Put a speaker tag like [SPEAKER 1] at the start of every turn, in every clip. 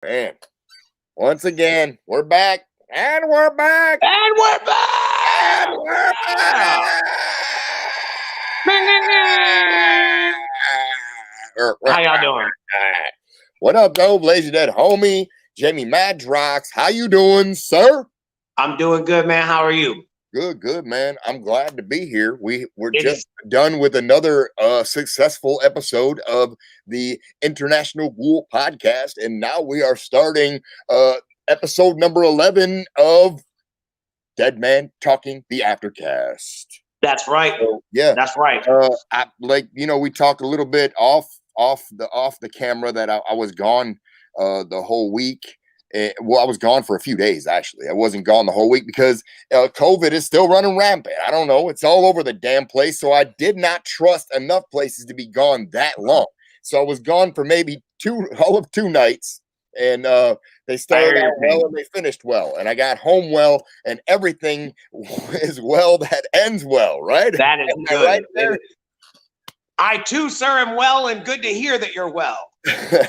[SPEAKER 1] Man, once again, we're back. And we're back.
[SPEAKER 2] And we're back.
[SPEAKER 1] And we're back.
[SPEAKER 2] How y'all doing?
[SPEAKER 1] What up, though, Lazy Dead homie? Jamie Madrox. How you doing, sir?
[SPEAKER 2] I'm doing good, man. How are you?
[SPEAKER 1] Good, man. I'm glad to be here. We're just done with another successful episode of the International Ghoul Podcast, and now we are starting episode number 11 of Dead Man Talking the Aftercast.
[SPEAKER 2] That's right.
[SPEAKER 1] So, yeah,
[SPEAKER 2] that's right.
[SPEAKER 1] We talked a little bit off the camera that I was gone the whole week. Well, I was gone for a few days, actually. I wasn't gone the whole week because COVID is still running rampant. I don't know. It's all over the damn place. So I did not trust enough places to be gone that long. So I was gone for maybe all of 2 nights. And they started out well and they finished well. And I got home well, and everything is well that ends well, right?
[SPEAKER 2] That is good.
[SPEAKER 1] Right there?
[SPEAKER 2] I too, sir, am well, and good to hear that you're well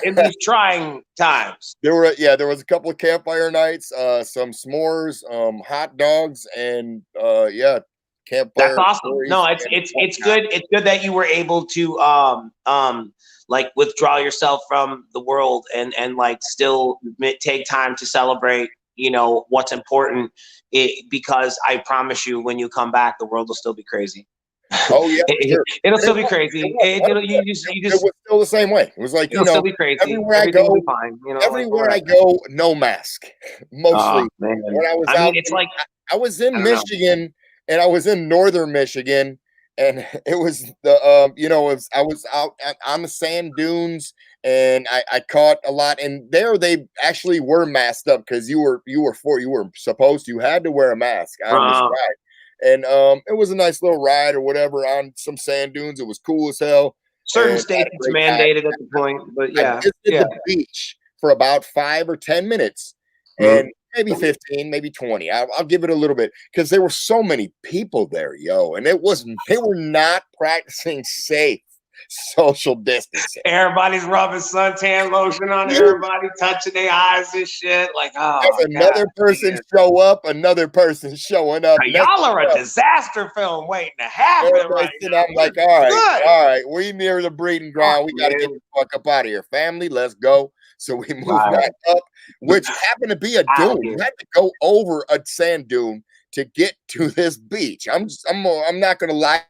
[SPEAKER 2] in these trying times.
[SPEAKER 1] There was a couple of campfire nights, some s'mores, hot dogs, and campfire.
[SPEAKER 2] That's awesome. No, it's good. It's good that you were able to like withdraw yourself from the world and like still take time to celebrate, what's important. Because I promise you, when you come back, the world will still be crazy.
[SPEAKER 1] Oh yeah,
[SPEAKER 2] it'll still be crazy.
[SPEAKER 1] It was still the same way. It was like
[SPEAKER 2] it'll still be crazy.
[SPEAKER 1] Everywhere I go, fine, everywhere I go, no mask. Mostly. When I was out,
[SPEAKER 2] it's like
[SPEAKER 1] I was in Michigan, and I was in northern Michigan, and it was the I was out on the sand dunes, and I caught a lot. And there they actually were masked up because you were you had to wear a mask on this ride. And it was a nice little ride or whatever on some sand dunes. It was cool as hell.
[SPEAKER 2] Certain states it's mandated at the point, but yeah.
[SPEAKER 1] I just did the beach for about 5 or 10 minutes, and maybe 15, maybe 20. I'll give it a little bit because there were so many people there, and they were not practicing safe social distancing.
[SPEAKER 2] Everybody's rubbing suntan lotion on everybody, touching their eyes and shit. Like,
[SPEAKER 1] another person show up, another person showing up.
[SPEAKER 2] Y'all are a disaster film waiting to happen. Right now.
[SPEAKER 1] I'm like, all right, we near the breeding ground. We got to get the fuck up out of here, family. Let's go. So we moved back up, which happened to be a dune. You had to go over a sand dune to get to this beach. I'm not gonna lie.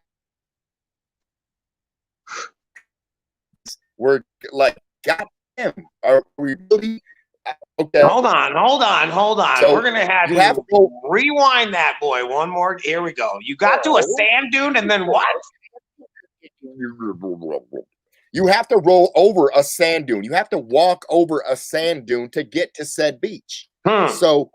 [SPEAKER 1] We're like, goddamn, are we really okay?
[SPEAKER 2] Hold on. So we're gonna have to rewind that boy one more. Here we go. You got to a sand dune, and then what?
[SPEAKER 1] You have to roll over a sand dune. You have to walk over a sand dune to get to said beach. So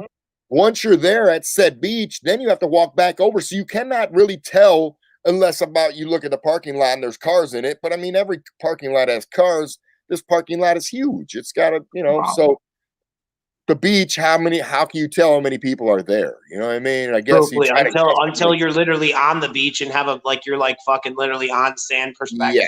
[SPEAKER 1] once you're there at said beach, then you have to walk back over. So you cannot really tell unless you look at the parking lot and there's cars in it. But I mean, every parking lot has cars. This parking lot is huge. It's got so the beach, how can you tell how many people are there? You know what I mean? I guess
[SPEAKER 2] until you're literally on the beach and have you're fucking literally on sand perspective.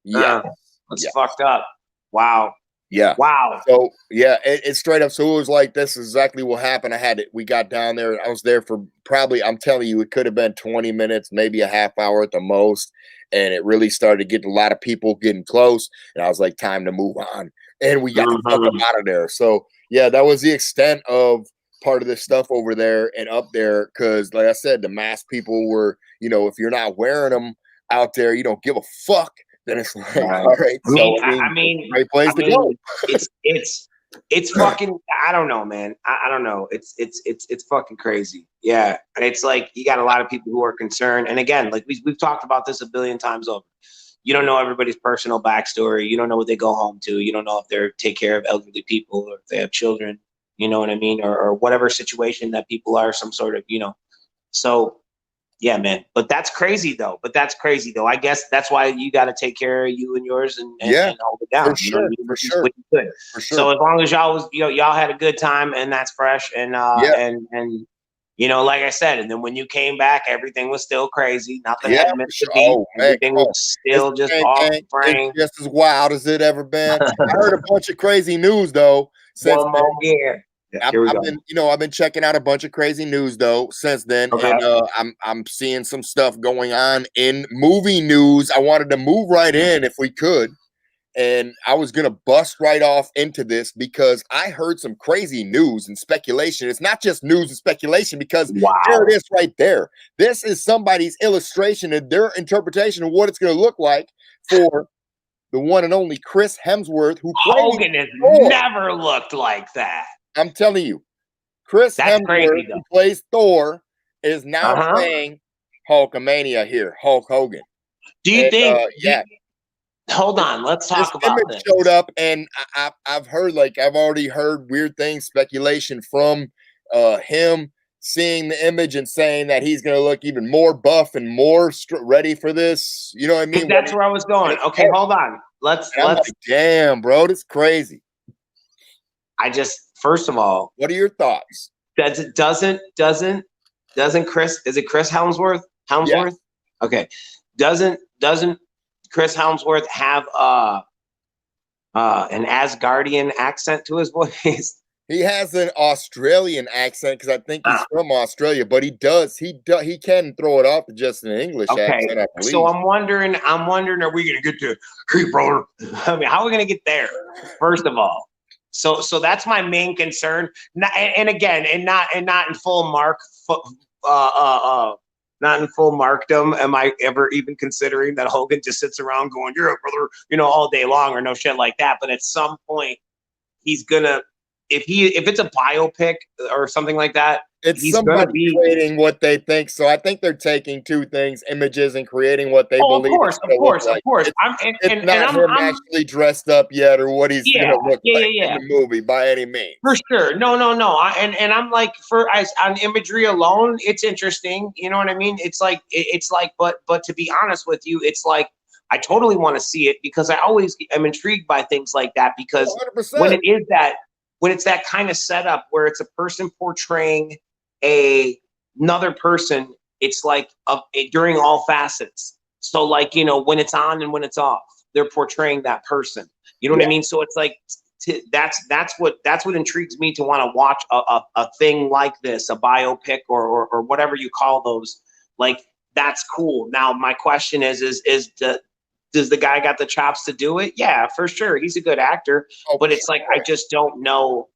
[SPEAKER 1] Yeah.
[SPEAKER 2] That's fucked up. Wow.
[SPEAKER 1] Yeah.
[SPEAKER 2] Wow.
[SPEAKER 1] So it's straight up. So it was like, this is exactly what happened. We got down there. I was there for probably, I'm telling you, it could have been 20 minutes, maybe a half hour at the most. And it really started getting a lot of people getting close. And I was like, time to move on. And we got the fuck out of there. So yeah, that was the extent of part of this stuff over there and up there. Cause like I said, the mask people were, if you're not wearing them out there, you don't give a fuck. Then it's like, all right.
[SPEAKER 2] I mean,
[SPEAKER 1] great place to go.
[SPEAKER 2] It's fucking. I don't know, man. I don't know. It's fucking crazy. Yeah, and it's like you got a lot of people who are concerned. And again, like we've talked about this a billion times over. You don't know everybody's personal backstory. You don't know what they go home to. You don't know if they take care of elderly people or if they have children. You know what I mean, or whatever situation that people are. Some sort of So. Yeah, man. But that's crazy, though. I guess that's why you got to take care of you and yours and hold it down.
[SPEAKER 1] For sure. For sure.
[SPEAKER 2] So as long as y'all had a good time and that's fresh and like I said, and then when you came back, everything was still crazy. Nothing had missed the beat. Everything was still just off frame.
[SPEAKER 1] It's just as wild as it ever been. I heard a bunch of crazy news though. since
[SPEAKER 2] One
[SPEAKER 1] then.
[SPEAKER 2] more year. Yeah, here we go.
[SPEAKER 1] I've been checking out a bunch of crazy news though since then,
[SPEAKER 2] Okay.
[SPEAKER 1] and I'm seeing some stuff going on in movie news. I wanted to move right in if we could, and I was gonna bust right off into this because I heard some crazy news and speculation. It's not just news and speculation because
[SPEAKER 2] Wow.
[SPEAKER 1] there it is right there. This is somebody's illustration and their interpretation of what it's gonna look like for the one and only Chris Hemsworth, who played
[SPEAKER 2] Hogan has
[SPEAKER 1] Thor.
[SPEAKER 2] never looked like that.
[SPEAKER 1] I'm telling you, Chris
[SPEAKER 2] That's
[SPEAKER 1] Hemsworth,
[SPEAKER 2] crazy,
[SPEAKER 1] who plays Thor, is now
[SPEAKER 2] Uh-huh.
[SPEAKER 1] playing Hulkamania here, Hulk Hogan.
[SPEAKER 2] Do you
[SPEAKER 1] And,
[SPEAKER 2] think?
[SPEAKER 1] yeah,
[SPEAKER 2] Hold on, let's talk about
[SPEAKER 1] image
[SPEAKER 2] this.
[SPEAKER 1] showed up, and I've heard, like, I've already heard weird things, speculation from him seeing the image and saying that he's going to look even more buff and more ready for this. You know what I mean?
[SPEAKER 2] That's where I was going. Okay, hold on. Let's.
[SPEAKER 1] Like, damn, bro, this is crazy.
[SPEAKER 2] First of all,
[SPEAKER 1] what are your thoughts?
[SPEAKER 2] Doesn't Chris? Is it Chris Helmsworth? Helmsworth? Yes. Okay. Doesn't Chris Helmsworth have an Asgardian accent to his voice?
[SPEAKER 1] He has an Australian accent because I think he's from Australia, but he can throw it off to just an English accent, I believe.
[SPEAKER 2] So I'm wondering, are we gonna get to, hey brother? I mean, how are we gonna get there? First of all. So that's my main concern. Not in full not in full markdom. Am I ever even considering that Hogan just sits around going, "You're a brother," all day long, or no shit like that? But at some point, he's gonna, if it's a biopic or something like that,
[SPEAKER 1] it's somebody creating what they think. So I think they're taking two things: images and creating what they believe.
[SPEAKER 2] Of course.
[SPEAKER 1] It's not him actually dressed up yet, or what he's going to look like in the movie by any means.
[SPEAKER 2] For sure, no. And I'm like, on imagery alone, it's interesting. You know what I mean? It's like, but to be honest with you, it's like I totally want to see it because I always am intrigued by things like that because
[SPEAKER 1] 100%.
[SPEAKER 2] when it's that kind of setup where it's a person portraying another person, it's like during all facets. So like, when it's on and when it's off, they're portraying that person. You know what I mean? So it's like, that's what intrigues me to want to watch a thing like this, a biopic or whatever you call those. Like, that's cool. Now my question is does the guy got the chops to do it? Yeah, for sure. He's a good actor, but it's like, I just don't know.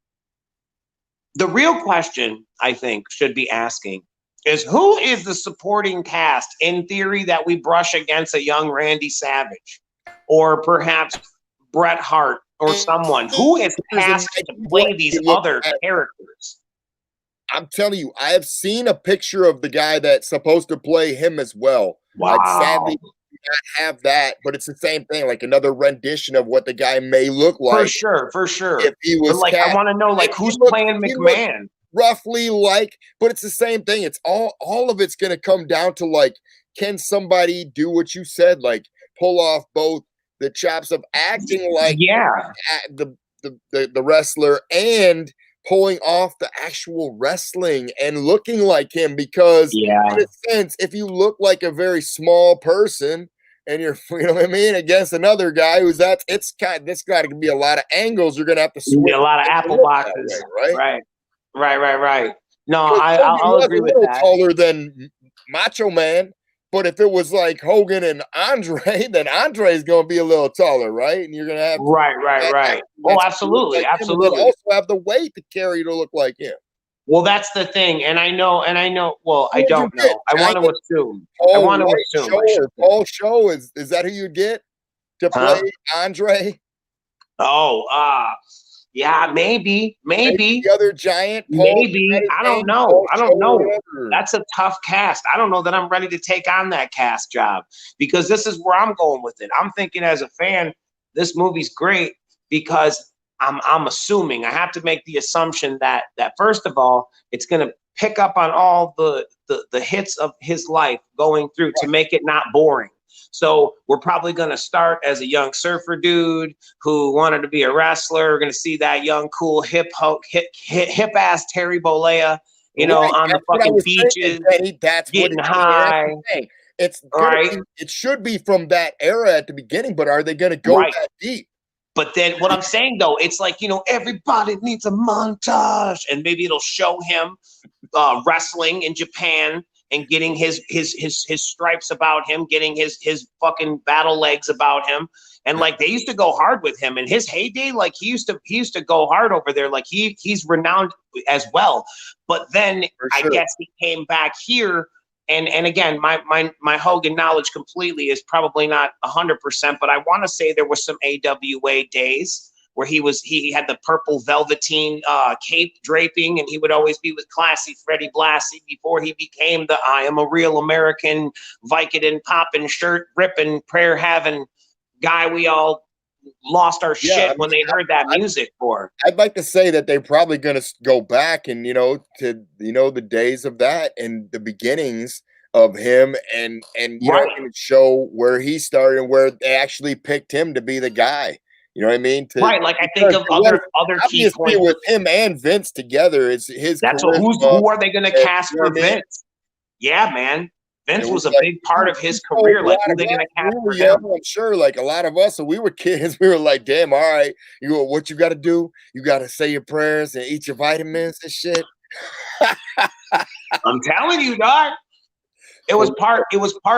[SPEAKER 2] The real question I think should be asking is, who is the supporting cast in theory that we brush against a young Randy Savage or perhaps Bret Hart or someone who is cast to play these other characters?
[SPEAKER 1] I'm telling you, I have seen a picture of the guy that's supposed to play him as well.
[SPEAKER 2] Wow.
[SPEAKER 1] Sadly, not have that, but it's the same thing, like another rendition of what the guy may look like.
[SPEAKER 2] For sure.
[SPEAKER 1] If he was,
[SPEAKER 2] but I want to know, who's playing McMahon?
[SPEAKER 1] Roughly, but it's the same thing. It's all of it's going to come down to can somebody do what you said, pull off both the chops of acting the wrestler and pulling off the actual wrestling and looking like him, because in a sense, if you look like a very small person and you're, you know what I mean, against another guy this got to be a lot of angles. You're going to have to switch
[SPEAKER 2] a lot of apple boxes,
[SPEAKER 1] right?
[SPEAKER 2] Right. No, I'll agree with that.
[SPEAKER 1] Taller than Macho Man, but if it was like Hogan and Andre, then Andre is going to be a little taller, right? And you're going to have
[SPEAKER 2] right. Oh, absolutely.
[SPEAKER 1] Also have the weight to carry to look like him.
[SPEAKER 2] Well, that's the thing, and I know. Well, I don't know. I want to assume.
[SPEAKER 1] Paul Show is that who you get to play Andre?
[SPEAKER 2] Oh, yeah, maybe
[SPEAKER 1] the other giant.
[SPEAKER 2] Maybe I don't know. That's a tough cast. I don't know that I'm ready to take on that cast job, because this is where I'm going with it. I'm thinking as a fan, this movie's great because I'm assuming, I have to make the assumption that first of all, it's going to pick up on all the hits of his life going through to make it not boring. So we're probably going to start as a young surfer dude who wanted to be a wrestler. We're going to see that young, cool, hip ass Terry Bollea, on the fucking beaches, getting high.
[SPEAKER 1] It should be from that era at the beginning, but are they going to go that deep?
[SPEAKER 2] But then what I'm saying though, it's like, everybody needs a montage, and maybe it'll show him wrestling in Japan and getting his stripes about him, getting his fucking battle legs about him. And like they used to go hard with him in his heyday. Like he used to go hard over there. Like he's renowned as well. But then I guess he came back here. And again, my Hogan knowledge completely is probably not 100%, but I want to say there was some AWA days where he had the purple velveteen cape draping, and he would always be with classy Freddie Blassie before he became the I am a real American Vicodin popping shirt ripping prayer having guy we all lost our shit when they heard that music for.
[SPEAKER 1] I'd like to say that they're probably going to go back and to the days of that and the beginnings of him and show where he started and where they actually picked him to be the guy. You know what I mean?
[SPEAKER 2] Right, like I think of other key points
[SPEAKER 1] with him and Vince together. Is his
[SPEAKER 2] that's who are they going to cast for Vince? Yeah, man. Vince was a big part of his career. Like, who are they going to cast for him?
[SPEAKER 1] I'm sure, like a lot of us, when we were kids, we were like, damn, all right, what you got to do? You got to say your prayers and eat your vitamins and shit.
[SPEAKER 2] I'm telling you, dog. It was part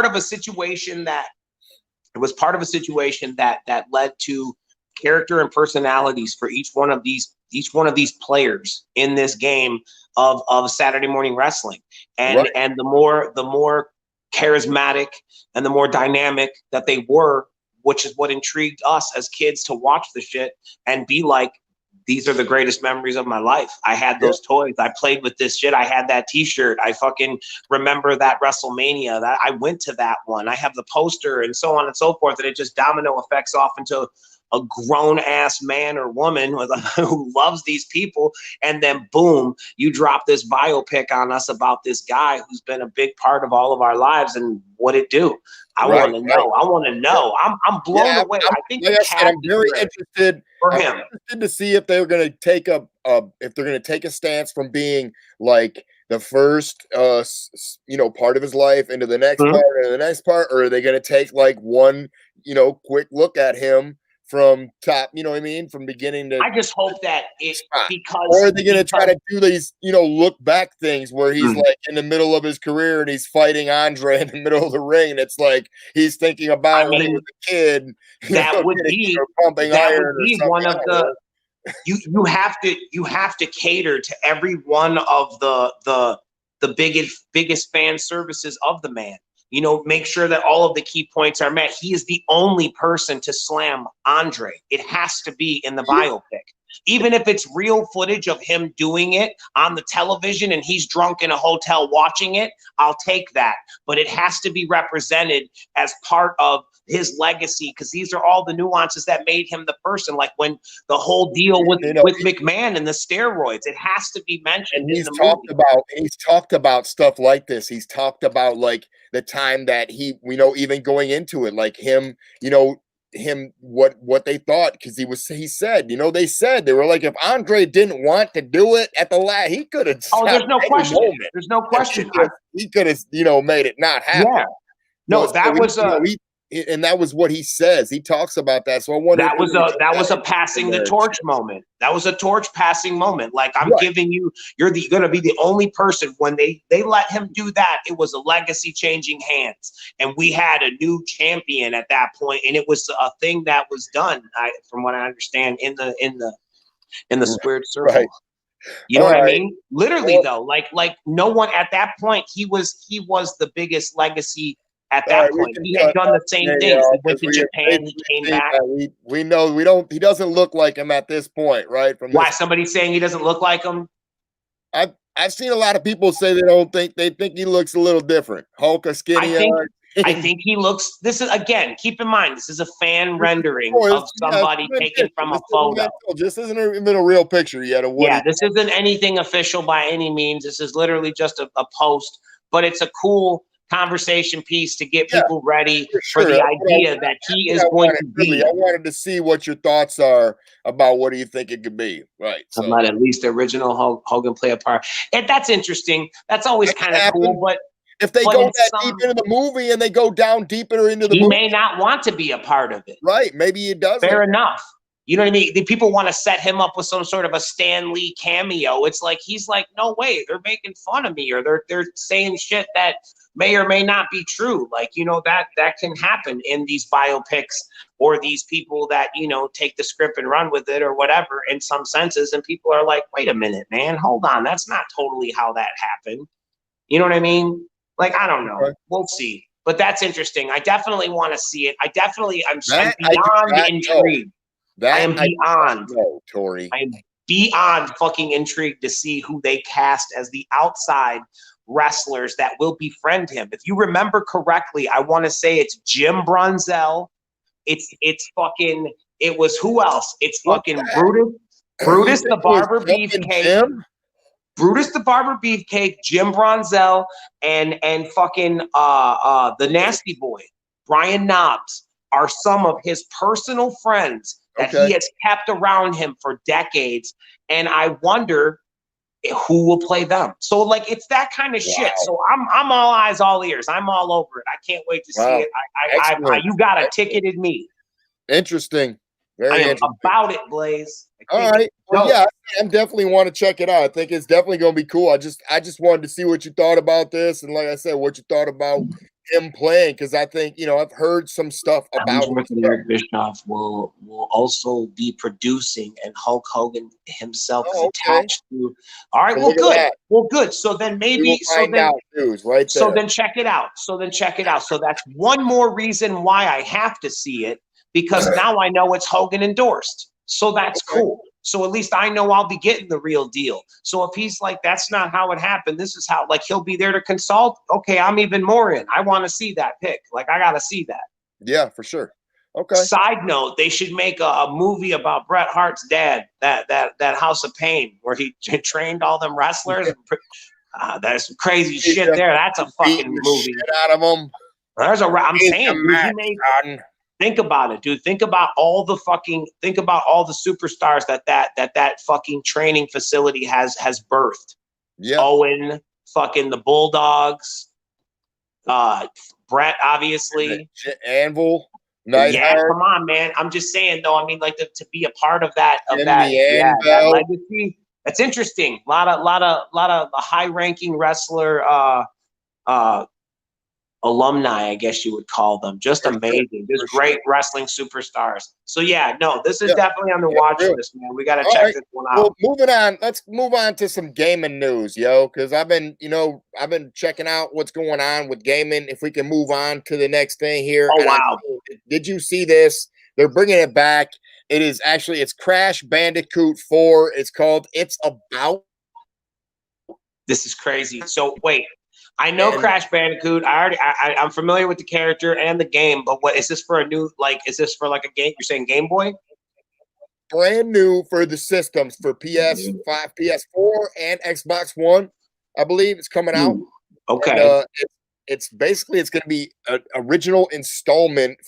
[SPEAKER 2] of a situation that led to character and personalities for each one of these players in this game of Saturday morning wrestling. And the more charismatic and the more dynamic that they were, which is what intrigued us as kids to watch the shit and be like, these are the greatest memories of my life. I had those toys. I played with this shit. I had that t-shirt. I fucking remember that WrestleMania. That I went to that one. I have the poster and so on and so forth. And it just domino effects off into a grown-ass man or woman who loves these people. And then, boom, you drop this biopic on us about this guy who's been a big part of all of our lives. And what it do? I want to know. I want to know. I'm blown away. I think
[SPEAKER 1] I'm very interested
[SPEAKER 2] for him.
[SPEAKER 1] I'm interested to see if they're going to take a stance from being like the first part of his life into the next part and the next part, or are they going to take like one quick look at him from top, from beginning to.
[SPEAKER 2] I just hope that because.
[SPEAKER 1] Or are they going to try to do these, look back things where he's like in the middle of his career and he's fighting Andre in the middle of the ring, and it's like he's thinking about when he was a kid.
[SPEAKER 2] That would be
[SPEAKER 1] pumping iron.
[SPEAKER 2] Would be one of the. You have to cater to every one of the biggest fan services of the man. Make sure that all of the key points are met. He is the only person to slam Andre. It has to be in the biopic. Even if it's real footage of him doing it on the television and he's drunk in a hotel watching it, I'll take that. But it has to be represented as part of his legacy, because these are all the nuances that made him the person. Like when the whole deal with McMahon and the steroids, it has to be mentioned.
[SPEAKER 1] And he's talked about stuff like this. He's talked about like the time that he, even going into it, like him, what they thought, because he said, they were like, if Andre didn't want to do it at the last, he could have.
[SPEAKER 2] Oh, there's no question. There's no question.
[SPEAKER 1] He could have, made it not happen.
[SPEAKER 2] Yeah. No, that was
[SPEAKER 1] and that was what he says. He talks about that. So I wonder.
[SPEAKER 2] That was a passing the torch moment. That was a torch passing moment. Like I'm giving you, you're going to be the only person. When they let him do that, it was a legacy changing hands, and we had a new champion at that point, and it was a thing that was done. From what I understand, in the squared circle. Right. You know what I mean? Literally, though, like no one at that point. He was the biggest legacy. At that point, he had done the same thing. He went to Japan, he came back.
[SPEAKER 1] We know he doesn't look like him at this point, right?
[SPEAKER 2] Why somebody's saying he doesn't look like him?
[SPEAKER 1] I've seen a lot of people say they think he looks a little different. Hulk or skinny.
[SPEAKER 2] I think he looks. This is, again, keep in mind, this is a fan rendering of somebody taken from a photo.
[SPEAKER 1] This isn't even a real picture yet.
[SPEAKER 2] This isn't anything official by any means. This is literally just a post, but it's a cool conversation piece to get people ready for the idea that he is going to be.
[SPEAKER 1] I wanted to see what your thoughts are about what do you think it could be, right?
[SPEAKER 2] So let at least the original Hogan play a part. And that's interesting. That's always kind of cool, but
[SPEAKER 1] if they go that deep into the movie and they go down deeper into the movie,
[SPEAKER 2] he may not want to be a part of it.
[SPEAKER 1] Right? Maybe he doesn't.
[SPEAKER 2] Fair enough. You know what I mean? The people want to set him up with some sort of a Stan Lee cameo. It's like he's like, no way, they're making fun of me, or they're saying shit that may or may not be true. Like, you know, that can happen in these biopics, or these people that, you know, take the script and run with it or whatever in some senses. And people are like, wait a minute, man, hold on. That's not totally how that happened. You know what I mean? Like, I don't know. We'll see. But that's interesting. I definitely want to see it. I'm beyond intrigued. I am beyond.
[SPEAKER 1] Tori.
[SPEAKER 2] I am beyond fucking intrigued to see who they cast as the outside wrestlers that will befriend him. If you remember correctly, I want to say it's Jim Brunzell. It was who else? It's fucking Brutus the Barber Beefcake. Brutus the Barber Beefcake, Jim Brunzell, and fucking the Nasty Boy, Brian Knobs, are some of his personal friends that he has kept around him for decades. And I wonder who will play them. So like, it's that kind of shit. So I'm all eyes, all ears. I'm all over it. I can't wait to see it. You got a ticketed me.
[SPEAKER 1] Interesting. Very interesting.
[SPEAKER 2] About it, Blaze.
[SPEAKER 1] All right. Well, yeah, I definitely want to check it out. I think it's definitely going to be cool. I just wanted to see what you thought about this, and like I said, what you thought about him playing, because I think, you know, I've heard some stuff about
[SPEAKER 2] Eric Bischoff will also be producing, and Hulk Hogan himself is attached to. All right, well, good. Well, good. So then maybe then check it out. So that's one more reason why I have to see it, because now I know it's Hogan endorsed. So that's cool. So at least I know I'll be getting the real deal. So if he's like, that's not how it happened, this is how, like, he'll be there to consult. Okay, I'm even more in. I want to see that pick. Like, I got to see that.
[SPEAKER 1] Yeah, for sure. Okay.
[SPEAKER 2] Side note, they should make a movie about Bret Hart's dad, that House of Pain, where he trained all them wrestlers. There's some crazy shit there. That's a fucking movie.
[SPEAKER 1] Shit out of them.
[SPEAKER 2] I'm saying, think about it, dude. Think about all the superstars that fucking training facility has birthed.
[SPEAKER 1] Yeah.
[SPEAKER 2] Owen, fucking the Bulldogs, Brett, obviously.
[SPEAKER 1] Anvil.
[SPEAKER 2] Come on, man. I'm just saying, though. I mean, like, to be a part of that legacy. That's interesting. A lot of high-ranking wrestler alumni, I guess you would call them. Just amazing. Just great wrestling superstars. So yeah, no, this is definitely on the watch list, man. We got to check this one out.
[SPEAKER 1] Well, moving on. Let's move on to some gaming news, because I've been checking out what's going on with gaming. If we can move on to the next thing here.
[SPEAKER 2] Oh, wow.
[SPEAKER 1] Did you see this? They're bringing it back. It's Crash Bandicoot 4. It's called It's About.
[SPEAKER 2] This is crazy. So wait, I know Crash Bandicoot. I'm familiar with the character and the game, but what is this for a new, like, is this for like a game? You're saying Game Boy?
[SPEAKER 1] Brand new for the systems, for PS5, PS4, and Xbox One. I believe it's coming out.
[SPEAKER 2] Okay.
[SPEAKER 1] And, it's going to be an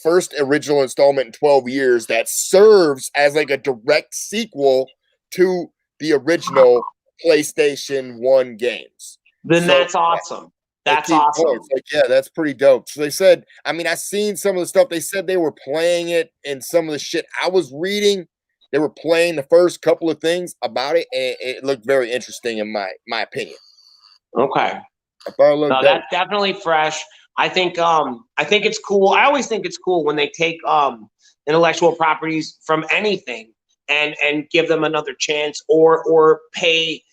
[SPEAKER 1] first original installment in 12 years that serves as like a direct sequel to the original PlayStation 1 games.
[SPEAKER 2] Then that's awesome. That's awesome.
[SPEAKER 1] Like, yeah, that's pretty dope. So they said, I mean, I seen some of the stuff. They said they were playing it, and some of the shit I was reading, they were playing the first couple of things about it, and it looked very interesting in my opinion.
[SPEAKER 2] Okay.
[SPEAKER 1] I thought it looked dope.
[SPEAKER 2] That's definitely fresh. I think it's cool. I always think it's cool when they take intellectual properties from anything and give them another chance, or pay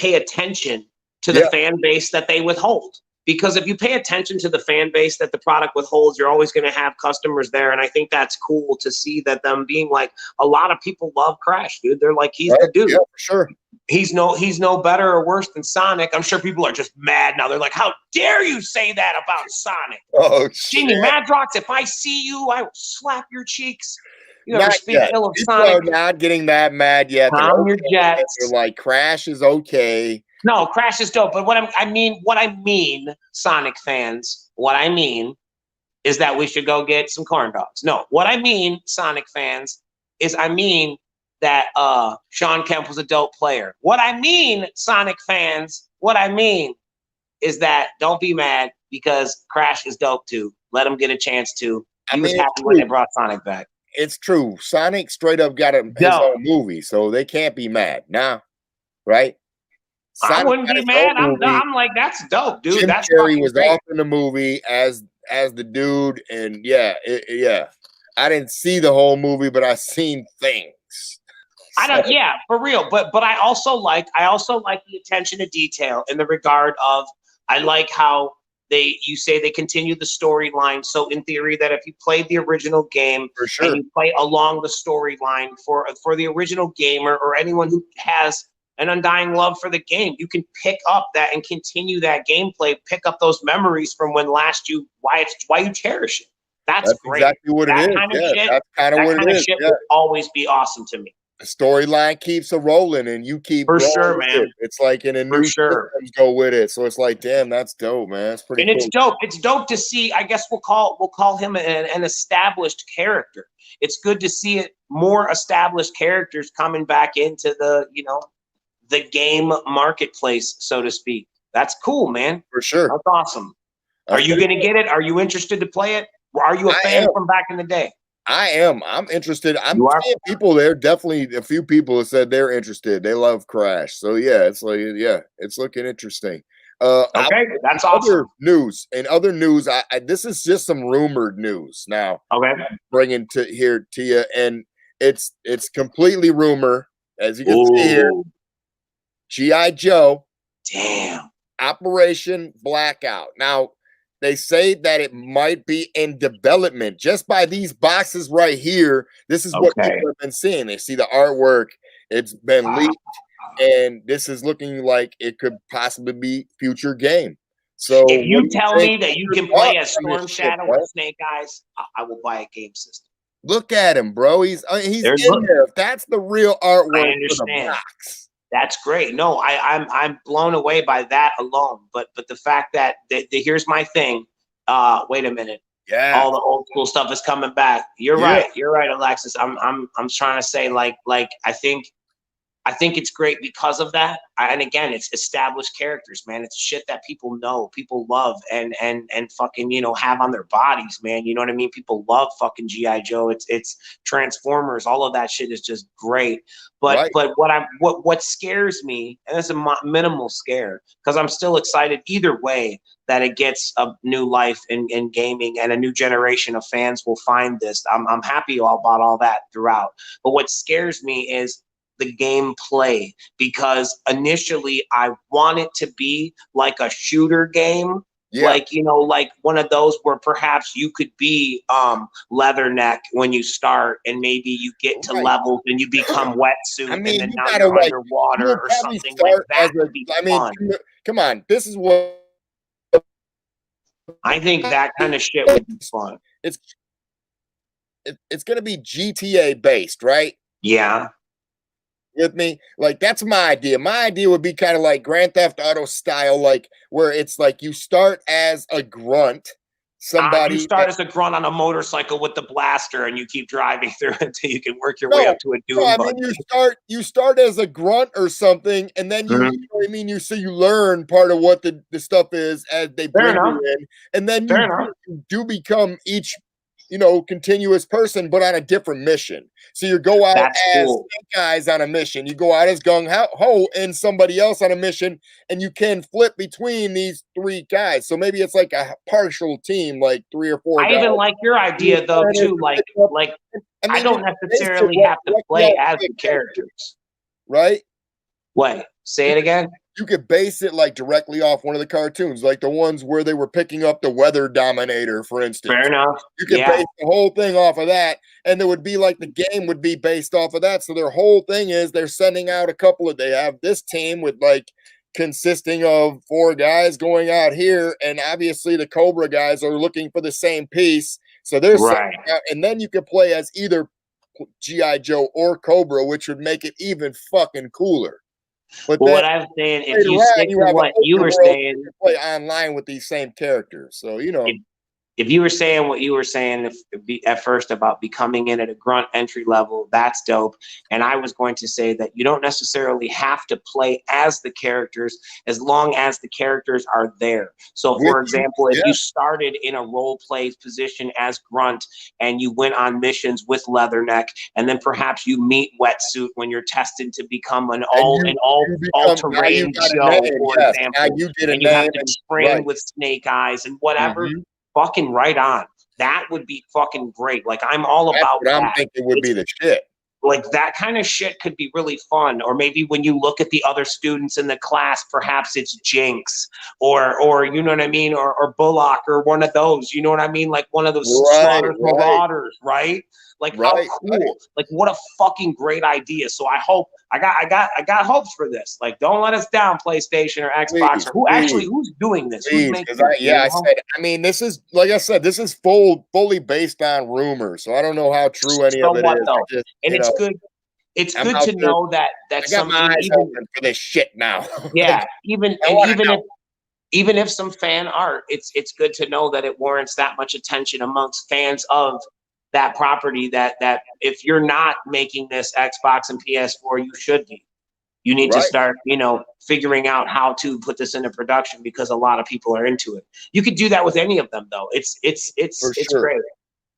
[SPEAKER 2] attention to the fan base that they withhold. Because if you pay attention to the fan base that the product withholds, you're always going to have customers there. And I think that's cool to see that them being like, a lot of people love Crash, dude. They're like, he's the dude.
[SPEAKER 1] Yeah, for sure.
[SPEAKER 2] He's no better or worse than Sonic. I'm sure people are just mad now. They're like, how dare you say that about Sonic?
[SPEAKER 1] Oh, shit.
[SPEAKER 2] Jimmy Madrox, if I see you, I will slap your cheeks. You never speak ill of Sonic.
[SPEAKER 1] People are not getting that mad yet.
[SPEAKER 2] Calm your jets.
[SPEAKER 1] They're like, Crash is okay.
[SPEAKER 2] No, Crash is dope. But what I mean, Sonic fans, what I mean is that we should go get some corn dogs. No, what I mean, Sonic fans, is that Sean Kemp was a dope player. What I mean, Sonic fans, is that don't be mad, because Crash is dope too. Let him get a chance to. He was happy when they brought Sonic back.
[SPEAKER 1] it's true. Sonic straight up got his
[SPEAKER 2] Yo,
[SPEAKER 1] own movie, so they can't be mad. Nah, right?
[SPEAKER 2] I
[SPEAKER 1] Sonic
[SPEAKER 2] wouldn't
[SPEAKER 1] got
[SPEAKER 2] be
[SPEAKER 1] his own
[SPEAKER 2] mad.
[SPEAKER 1] movie.
[SPEAKER 2] I'm like, that's dope, dude.
[SPEAKER 1] Jim
[SPEAKER 2] That's
[SPEAKER 1] Carrey
[SPEAKER 2] fucking
[SPEAKER 1] was
[SPEAKER 2] great.
[SPEAKER 1] off in the movie as the dude, and yeah. I didn't see the whole movie, but I seen things.
[SPEAKER 2] I
[SPEAKER 1] So,
[SPEAKER 2] don't, yeah, for real. But I also like the attention to detail in the regard of I like how you say they continue the storyline. So in theory, that if you played the original game
[SPEAKER 1] for
[SPEAKER 2] and
[SPEAKER 1] sure.
[SPEAKER 2] you play along the storyline for the original gamer or anyone who has an undying love for the game, you can pick up that and continue that gameplay, pick up those memories from when last why you cherish it. That's
[SPEAKER 1] That's
[SPEAKER 2] great.
[SPEAKER 1] exactly what it
[SPEAKER 2] That
[SPEAKER 1] is.
[SPEAKER 2] kind of
[SPEAKER 1] Yeah,
[SPEAKER 2] shit.
[SPEAKER 1] that's kind of
[SPEAKER 2] That
[SPEAKER 1] what
[SPEAKER 2] kind
[SPEAKER 1] it
[SPEAKER 2] of
[SPEAKER 1] is.
[SPEAKER 2] shit
[SPEAKER 1] Yeah.
[SPEAKER 2] will always be awesome to me.
[SPEAKER 1] The storyline keeps a rolling and you keep
[SPEAKER 2] For
[SPEAKER 1] going
[SPEAKER 2] sure,
[SPEAKER 1] with
[SPEAKER 2] man.
[SPEAKER 1] it. It's like in a
[SPEAKER 2] For
[SPEAKER 1] new
[SPEAKER 2] sure.
[SPEAKER 1] systems go with it. So it's like, damn, that's dope, man. It's pretty
[SPEAKER 2] And it's
[SPEAKER 1] cool.
[SPEAKER 2] dope. It's dope to see. I guess we'll call him an established character. It's good to see it more established characters coming back into the game marketplace, so to speak. That's cool, man.
[SPEAKER 1] For sure.
[SPEAKER 2] That's awesome. Are
[SPEAKER 1] That's
[SPEAKER 2] you going to get it? Are you interested to play it? Or are you a fan from back in the day?
[SPEAKER 1] I am. I'm interested. I'm
[SPEAKER 2] You are?
[SPEAKER 1] seeing people there. Definitely a few people have said they're interested. They love Crash. So yeah, it's like, yeah, it's looking interesting.
[SPEAKER 2] Okay, that's awesome.
[SPEAKER 1] Other news, this is just some rumored news now.
[SPEAKER 2] Okay.
[SPEAKER 1] I'm bringing to you, and it's completely rumor, as you can see here. G.I. Joe.
[SPEAKER 2] Damn.
[SPEAKER 1] Operation Blackout. Now, they say that it might be in development just by these boxes right here. This is what people have been seeing. They see the artwork. It's been leaked, and this is looking like it could possibly be future game. So
[SPEAKER 2] if you tell me that you can play as Storm Shadow or Snake Eyes, I will buy a game system.
[SPEAKER 1] Look at him, bro. He's in there. If that's the real artwork for the box.
[SPEAKER 2] That's great. No, I'm blown away by that alone. But the fact that here's my thing. Wait a minute.
[SPEAKER 1] Yeah.
[SPEAKER 2] All the old school stuff is coming back. You're right. You're right, Alexis. I'm trying to say like I think it's great because of that. And again, it's established characters, man. It's shit that people know, people love, and fucking have on their bodies, man. You know what I mean? People love fucking G.I. Joe. It's Transformers. All of that shit is just great. But what scares me, and it's a minimal scare, because I'm still excited either way that it gets a new life in gaming and a new generation of fans will find this. I'm happy about all that throughout. But what scares me is the gameplay, because initially I want it to be like a shooter game, like like one of those where perhaps you could be Leatherneck when you start, and maybe you get to levels and you become Wetsuit, and then now you're underwater or something like that.
[SPEAKER 1] Come on, this is what
[SPEAKER 2] I think that kind of shit would be fun.
[SPEAKER 1] It's gonna be GTA based, right?
[SPEAKER 2] Yeah.
[SPEAKER 1] With me, like that's my idea. My idea would be kind of like Grand Theft Auto style, like where it's like you start as a grunt,
[SPEAKER 2] you start as a grunt on a motorcycle with the blaster, and you keep driving through until you can work your way up to a doom.
[SPEAKER 1] I mean, you start as a grunt or something, and then you know what I mean. You learn part of what the stuff is as they bring you in, and then you do become each continuous person, but on a different mission. So you go out as Snake Eyes on a mission. You go out as Gung Ho and somebody else on a mission, and you can flip between these three guys. So maybe it's like a partial team, like 3 or 4 guys.
[SPEAKER 2] I even like your idea though too. Like I don't necessarily have to play as the characters.
[SPEAKER 1] Right?
[SPEAKER 2] Wait, say it again.
[SPEAKER 1] You could base it like directly off one of the cartoons, like the ones where they were picking up the Weather Dominator, for instance.
[SPEAKER 2] Fair enough.
[SPEAKER 1] You could base the whole thing off of that, and there would be like the game would be based off of that. So their whole thing is they're sending out they have this team with like consisting of 4 guys going out here, and obviously the Cobra guys are looking for the same piece. So they're sending out, and then you could play as either G.I. Joe or Cobra, which would make it even fucking cooler.
[SPEAKER 2] But what I'm saying, if you stick to what you were saying,
[SPEAKER 1] you play online with these same characters. So
[SPEAKER 2] if you were saying what you were saying at first about becoming in at a grunt entry level, that's dope. And I was going to say that you don't necessarily have to play as the characters as long as the characters are there. So, for example, if you started in a role play position as grunt and you went on missions with Leatherneck, and then perhaps you meet Wetsuit when you're tested to become an all-terrain Joe, for example, and you have to train with Snake Eyes and whatever. Fucking right on. That would be fucking great. Like, I'm all about that.
[SPEAKER 1] I'm thinking would be the shit.
[SPEAKER 2] Like, that kind of shit could be really fun. Or maybe when you look at the other students in the class, perhaps it's Jinx or you know what I mean, or Bullock or one of those. You know what I mean? Like one of those Slaughter's Marauders, right? Like how cool! Like what a fucking great idea. So I hope I got hopes for this. Like don't let us down, PlayStation or Xbox or who's doing this? Who's making this,
[SPEAKER 1] I said. I mean, this is like I said. This is fully based on rumors, so I don't know how true any of it is.
[SPEAKER 2] Just, and it's good. It's good to know that
[SPEAKER 1] some even for this shit now.
[SPEAKER 2] Yeah, even if some fan art, it's good to know that it warrants that much attention amongst fans of that property that if you're not making this Xbox and PS4, you should be. You need to start, figuring out how to put this into production because a lot of people are into it. You could do that with any of them though. It's great.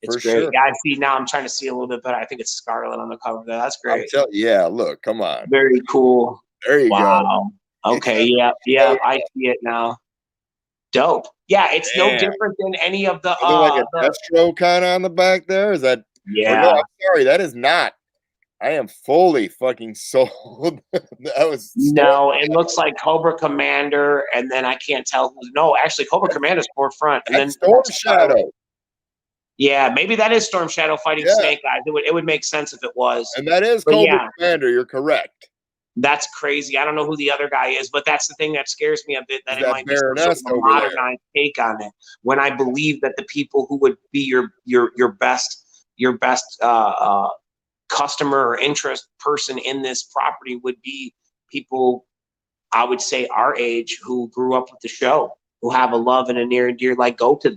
[SPEAKER 2] It's great. Sure. Yeah, I see now. I'm trying to see a little bit better. I think it's Scarlet on the cover there. That's great.
[SPEAKER 1] Look, come on.
[SPEAKER 2] Very cool.
[SPEAKER 1] There you go.
[SPEAKER 2] Okay, yeah, I see it now. Dope. Yeah, it's no different than any of the
[SPEAKER 1] like a Destro kind of on the back there. Is that?
[SPEAKER 2] Yeah.
[SPEAKER 1] No, I'm sorry, that is not. I am fully fucking sold.
[SPEAKER 2] It looks like Cobra Commander, and then I can't tell who's. No, actually, Cobra Commander's forefront, and then
[SPEAKER 1] Storm Shadow.
[SPEAKER 2] Yeah, maybe that is Storm Shadow fighting Snake Eyes. It would make sense if it was.
[SPEAKER 1] And that is Cobra Commander. You're correct.
[SPEAKER 2] That's crazy. I don't know who the other guy is, but that's the thing that scares me a bit. That it might be some sort of a modernized take on it. When I believe that the people who would be your best customer or interest person in this property would be people, I would say, our age who grew up with the show, who have a love and a near and dear. Like, go to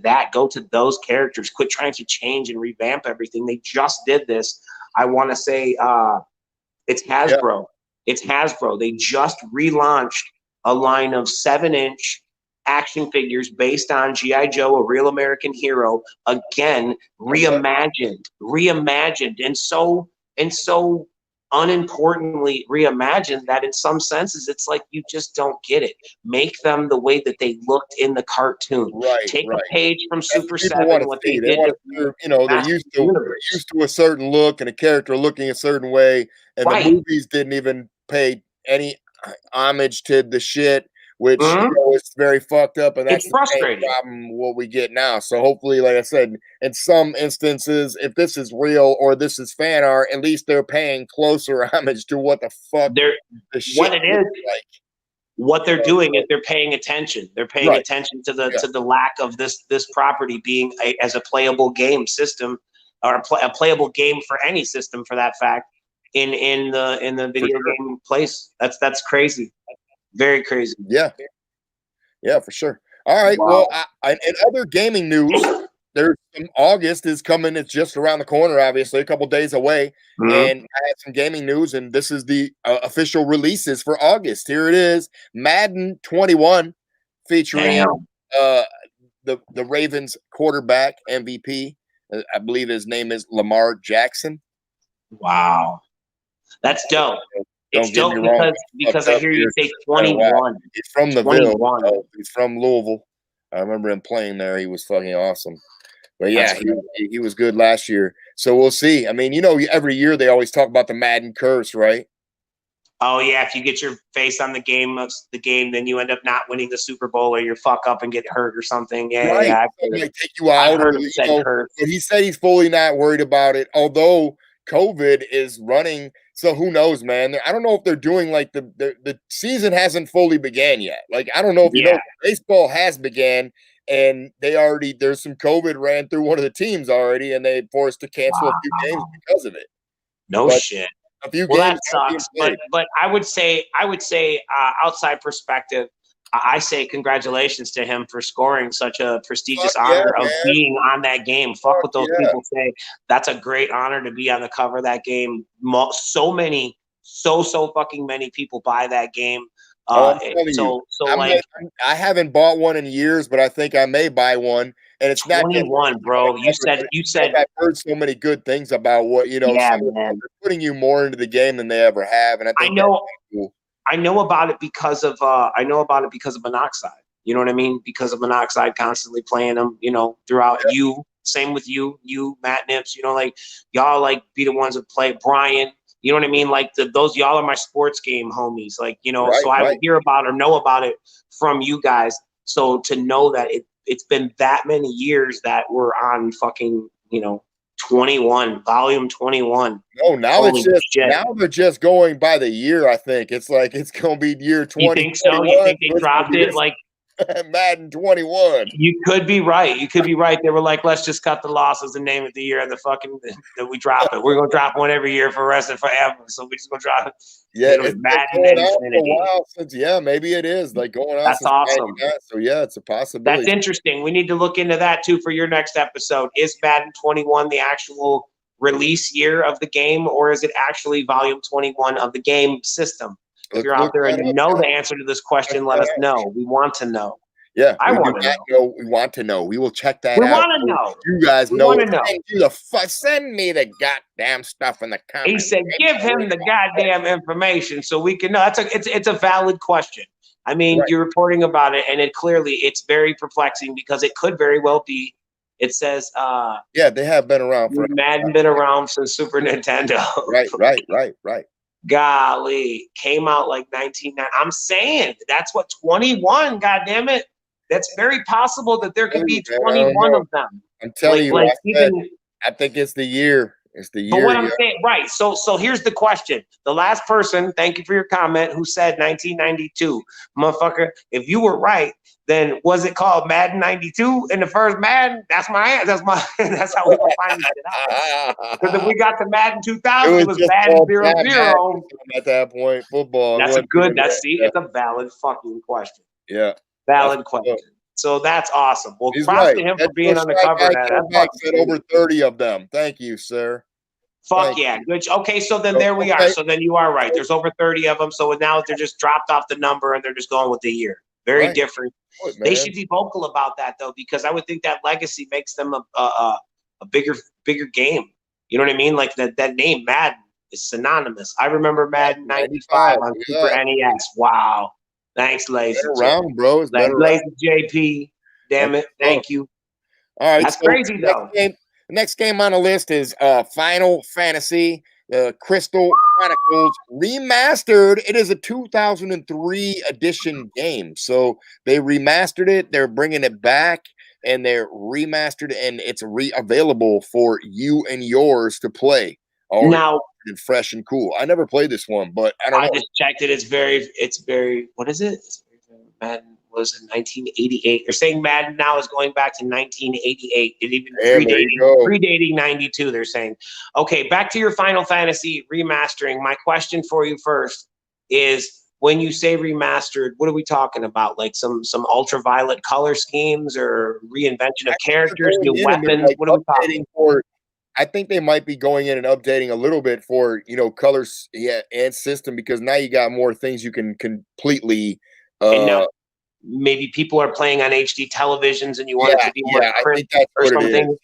[SPEAKER 2] those characters. Quit trying to change and revamp everything. They just did this. I want to say it's Hasbro. Yeah. It's Hasbro. They just relaunched a line of 7-inch action figures based on G.I. Joe, A Real American Hero. Again, reimagined, and so unimportantly reimagined that in some senses it's like you just don't get it. Make them the way that they looked in the cartoon. Take a page from Super 7. What they did,
[SPEAKER 1] they're used to a certain look and a character looking a certain way, and the movies didn't even pay any homage to the shit, which is very fucked up, and that's
[SPEAKER 2] frustrating.
[SPEAKER 1] The problem what we get now. So hopefully, like I said, in some instances, if this is real or this is fan art, at least they're paying closer homage to what the fuck
[SPEAKER 2] what it is. Like. What they're doing is they're paying attention. They're paying attention to the lack of this property being as a playable game system, or a playable game for any system, for that fact, in the video game place. That's crazy. Very crazy.
[SPEAKER 1] Yeah, for sure. All right. Wow. Well, in other gaming news, there's some August is coming. It's just around the corner, obviously, a couple days away. And I had some gaming news, and this is the official releases for August. Here it is: Madden 21, featuring the Ravens quarterback MVP. I believe his name is Lamar Jackson.
[SPEAKER 2] Wow, that's dope. It's dope because I hear you say 21.
[SPEAKER 1] He's from the Ville. He's from Louisville. I remember him playing there. He was fucking awesome. But yeah, he was good last year. So we'll see. I mean, every year they always talk about the Madden curse, right?
[SPEAKER 2] Oh yeah, if you get your face on the game, then you end up not winning the Super Bowl, or you fuck up and get hurt or something. Yeah,
[SPEAKER 1] They might take you out. But he said he's fully not worried about it, although COVID is running. So who knows, man? I don't know if they're doing like the season hasn't fully began yet. Like, I don't know if baseball has began, and there's some COVID ran through one of the teams already, and they forced to cancel a few games because of it.
[SPEAKER 2] Shit.
[SPEAKER 1] A few
[SPEAKER 2] games that sucks. But I would say outside perspective, I say congratulations to him for scoring such a prestigious
[SPEAKER 1] Fuck yeah,
[SPEAKER 2] honor of
[SPEAKER 1] man.
[SPEAKER 2] being on that game. Fuck what those people say. That's a great honor to be on the cover of that game. So fucking many people buy that game.
[SPEAKER 1] I'm telling you, I haven't bought one in years, but I think I may buy one. And it's not
[SPEAKER 2] 21, bro. You said
[SPEAKER 1] I've heard so many good things about what
[SPEAKER 2] Yeah, man.
[SPEAKER 1] They're putting you more into the game than they ever have, and I think that's cool.
[SPEAKER 2] I know about it because of Monoxide. You know what I mean? Because of Monoxide constantly playing them, throughout you. Same with you, Matt Nips, like y'all like be the ones that play Brian. You know what I mean? Like those y'all are my sports game homies. Like, so I would hear about or know about it from you guys. So to know that it's been that many years that we're on fucking, 21, volume 21.
[SPEAKER 1] No, now now they're just going by the year. I think it's like it's gonna be year 20.
[SPEAKER 2] You think so? You think they dropped it like
[SPEAKER 1] Madden 21?
[SPEAKER 2] You could be right. They were like, let's just cut the losses and name it the year of the fucking that we drop it. We're gonna drop one every year for the rest of forever. So we're just gonna drop it.
[SPEAKER 1] Yeah, it's Madden been going on for a while since. Yeah, maybe it is like going on.
[SPEAKER 2] That's awesome.
[SPEAKER 1] So yeah, it's a possibility.
[SPEAKER 2] That's interesting. We need to look into that too for your next episode. Is Madden 21 the actual release year of the game, or is it actually volume 21 of the game system? If you're out there and you know the answer to this question, let us know. We want to know.
[SPEAKER 1] Yeah,
[SPEAKER 2] I want to know.
[SPEAKER 1] We want to know. We will check that out.
[SPEAKER 2] We want to know.
[SPEAKER 1] You guys know.
[SPEAKER 2] Know.
[SPEAKER 1] Send me the goddamn stuff in the comments.
[SPEAKER 2] He said, "Give him the goddamn information so we can know." It's a valid question. I mean, you're reporting about it, and it's very perplexing because it could very well be. It says,
[SPEAKER 1] they have been around for
[SPEAKER 2] Madden been around since Super Nintendo.
[SPEAKER 1] Right.
[SPEAKER 2] Golly, came out like 1990. I'm saying that's what 21. God damn it, that's very possible that there could be 21 of them.
[SPEAKER 1] I'm telling you, I think it's the year. It's the year.
[SPEAKER 2] But what I'm saying, right? So here's the question. The last person, thank you for your comment, who said 1992, motherfucker. If you were right, then was it called Madden 92 in the first Madden? That's my answer. That's how we gonna find it out. Because if we got to Madden 2000, it was Madden 00.
[SPEAKER 1] At that point, football.
[SPEAKER 2] That's a good. It's a valid fucking question.
[SPEAKER 1] Yeah,
[SPEAKER 2] valid question. So that's awesome. Well, props to him for being on the cover of that. That's
[SPEAKER 1] said over 30 of them. Thank you, sir.
[SPEAKER 2] Fuck yeah. Good. Okay, so then there we are. So then you are right. There's over 30 of them. So now they're just dropped off the number and they're just going with the year. Very different. They should be vocal about that though, because I would think that legacy makes them a bigger game. You know what I mean? Like that name Madden is synonymous. I remember Madden 95 on Super NES. Wow. Thanks, Lazy.
[SPEAKER 1] Around, bro.
[SPEAKER 2] Lazy JP. Damn it. Thank you.
[SPEAKER 1] All right.
[SPEAKER 2] That's crazy though.
[SPEAKER 1] The next game on the list is Final Fantasy Crystal Chronicles Remastered. It is a 2003 edition game. So they remastered it. They're bringing it back and they're remastered and it's available for you and yours to play.
[SPEAKER 2] Now,
[SPEAKER 1] and fresh and cool. I never played this one, but I don't know.
[SPEAKER 2] I just checked it. It's very, what is it? Madden was in 1988. They're saying Madden now is going back to 1988. It even predating 92, they're saying. Okay, back to your Final Fantasy remastering. My question for you first is, when you say remastered, what are we talking about? Like some ultraviolet color schemes or reinvention of characters, new weapons? Like, what are we talking
[SPEAKER 1] about? I think they might be going in and updating a little bit for, colors and system, because now you got more things you can completely
[SPEAKER 2] and now maybe people are playing on HD televisions and you want it to be more print or something.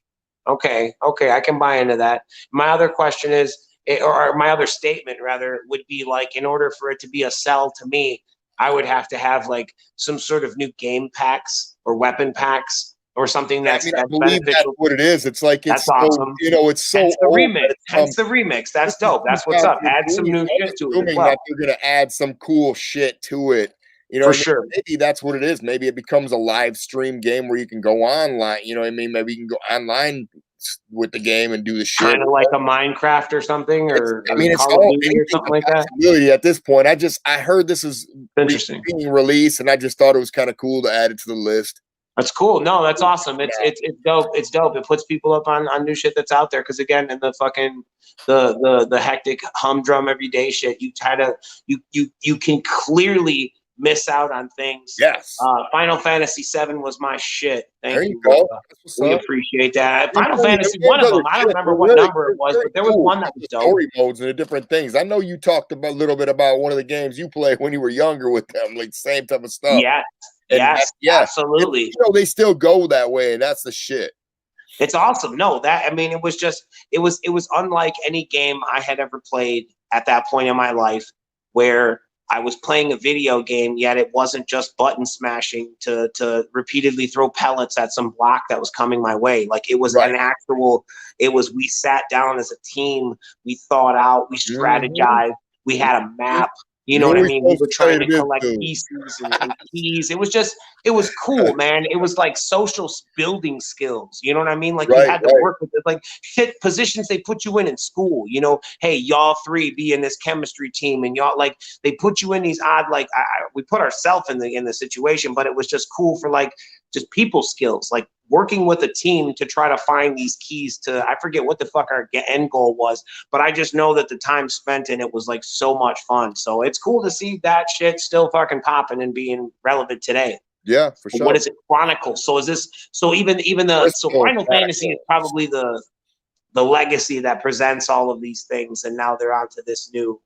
[SPEAKER 2] Okay, I can buy into that. My other question is, or my other statement rather, would be like, in order for it to be a sell to me, I would have to have like some sort of new game packs or weapon packs or something that's
[SPEAKER 1] I believe that's what it is. It's like
[SPEAKER 2] that's awesome.
[SPEAKER 1] It's so
[SPEAKER 2] the remix. Hence the remix. That's dope. That's what's up. Add some new shit to it.
[SPEAKER 1] That they're gonna add some cool shit to it.
[SPEAKER 2] For sure.
[SPEAKER 1] Maybe that's what it is. Maybe it becomes a live stream game where you can go online. You know what I mean? Maybe you can go online with the game and do the shit.
[SPEAKER 2] Kind of like a Minecraft or something,
[SPEAKER 1] it's
[SPEAKER 2] Call of Duty or something like that.
[SPEAKER 1] At this point, I heard this is
[SPEAKER 2] interesting
[SPEAKER 1] being released, and I just thought it was kind of cool to add it to the list.
[SPEAKER 2] That's cool. No, that's awesome. It's dope. It's dope. It puts people up on new shit that's out there. Because again, in the fucking the hectic humdrum everyday shit, you can clearly miss out on things.
[SPEAKER 1] Yes.
[SPEAKER 2] Final Fantasy VII was my shit.
[SPEAKER 1] There
[SPEAKER 2] Thank
[SPEAKER 1] you
[SPEAKER 2] you.
[SPEAKER 1] go.
[SPEAKER 2] We appreciate that.
[SPEAKER 1] I'm
[SPEAKER 2] Final
[SPEAKER 1] telling you,
[SPEAKER 2] Fantasy,
[SPEAKER 1] them
[SPEAKER 2] one
[SPEAKER 1] games
[SPEAKER 2] of
[SPEAKER 1] are
[SPEAKER 2] them. I don't
[SPEAKER 1] legit.
[SPEAKER 2] remember
[SPEAKER 1] They're
[SPEAKER 2] what
[SPEAKER 1] really,
[SPEAKER 2] number it was,
[SPEAKER 1] very
[SPEAKER 2] but there was
[SPEAKER 1] cool.
[SPEAKER 2] one that was
[SPEAKER 1] The
[SPEAKER 2] dope.
[SPEAKER 1] story modes and the different things. I know you talked about a little bit about one of the games you played when you were younger with them, like same type of stuff.
[SPEAKER 2] Yes,
[SPEAKER 1] And
[SPEAKER 2] yes,
[SPEAKER 1] yeah,
[SPEAKER 2] absolutely.
[SPEAKER 1] you know, they still go that way, and that's the shit.
[SPEAKER 2] It's awesome. No, that I mean, it was unlike any game I had ever played at that point in my life, where I was playing a video game, yet it wasn't just button smashing to repeatedly throw pellets at some block that was coming my way. Like it was
[SPEAKER 1] Right.
[SPEAKER 2] an actual. It was we sat down as a team, we thought out, we strategized, we had a map. You know what I mean? We were trying to collect pieces and keys. It was cool, man. It was like social building skills. You know what I mean? Like you had to work with it. Like shit positions they put you in school. You know, hey, y'all three be in this chemistry team, and y'all like they put you in these odd like we put ourselves in the situation, but it was just cool for like just people skills, like working with a team to try to find these keys to, I forget what the fuck our end goal was, but I just know that the time spent in it was like so much fun. So it's cool to see that shit still fucking popping and being relevant today.
[SPEAKER 1] Yeah, for sure.
[SPEAKER 2] What is it? Chronicles. So is this, so even so Final Fantasy is probably the legacy that presents all of these things. And now they're onto this new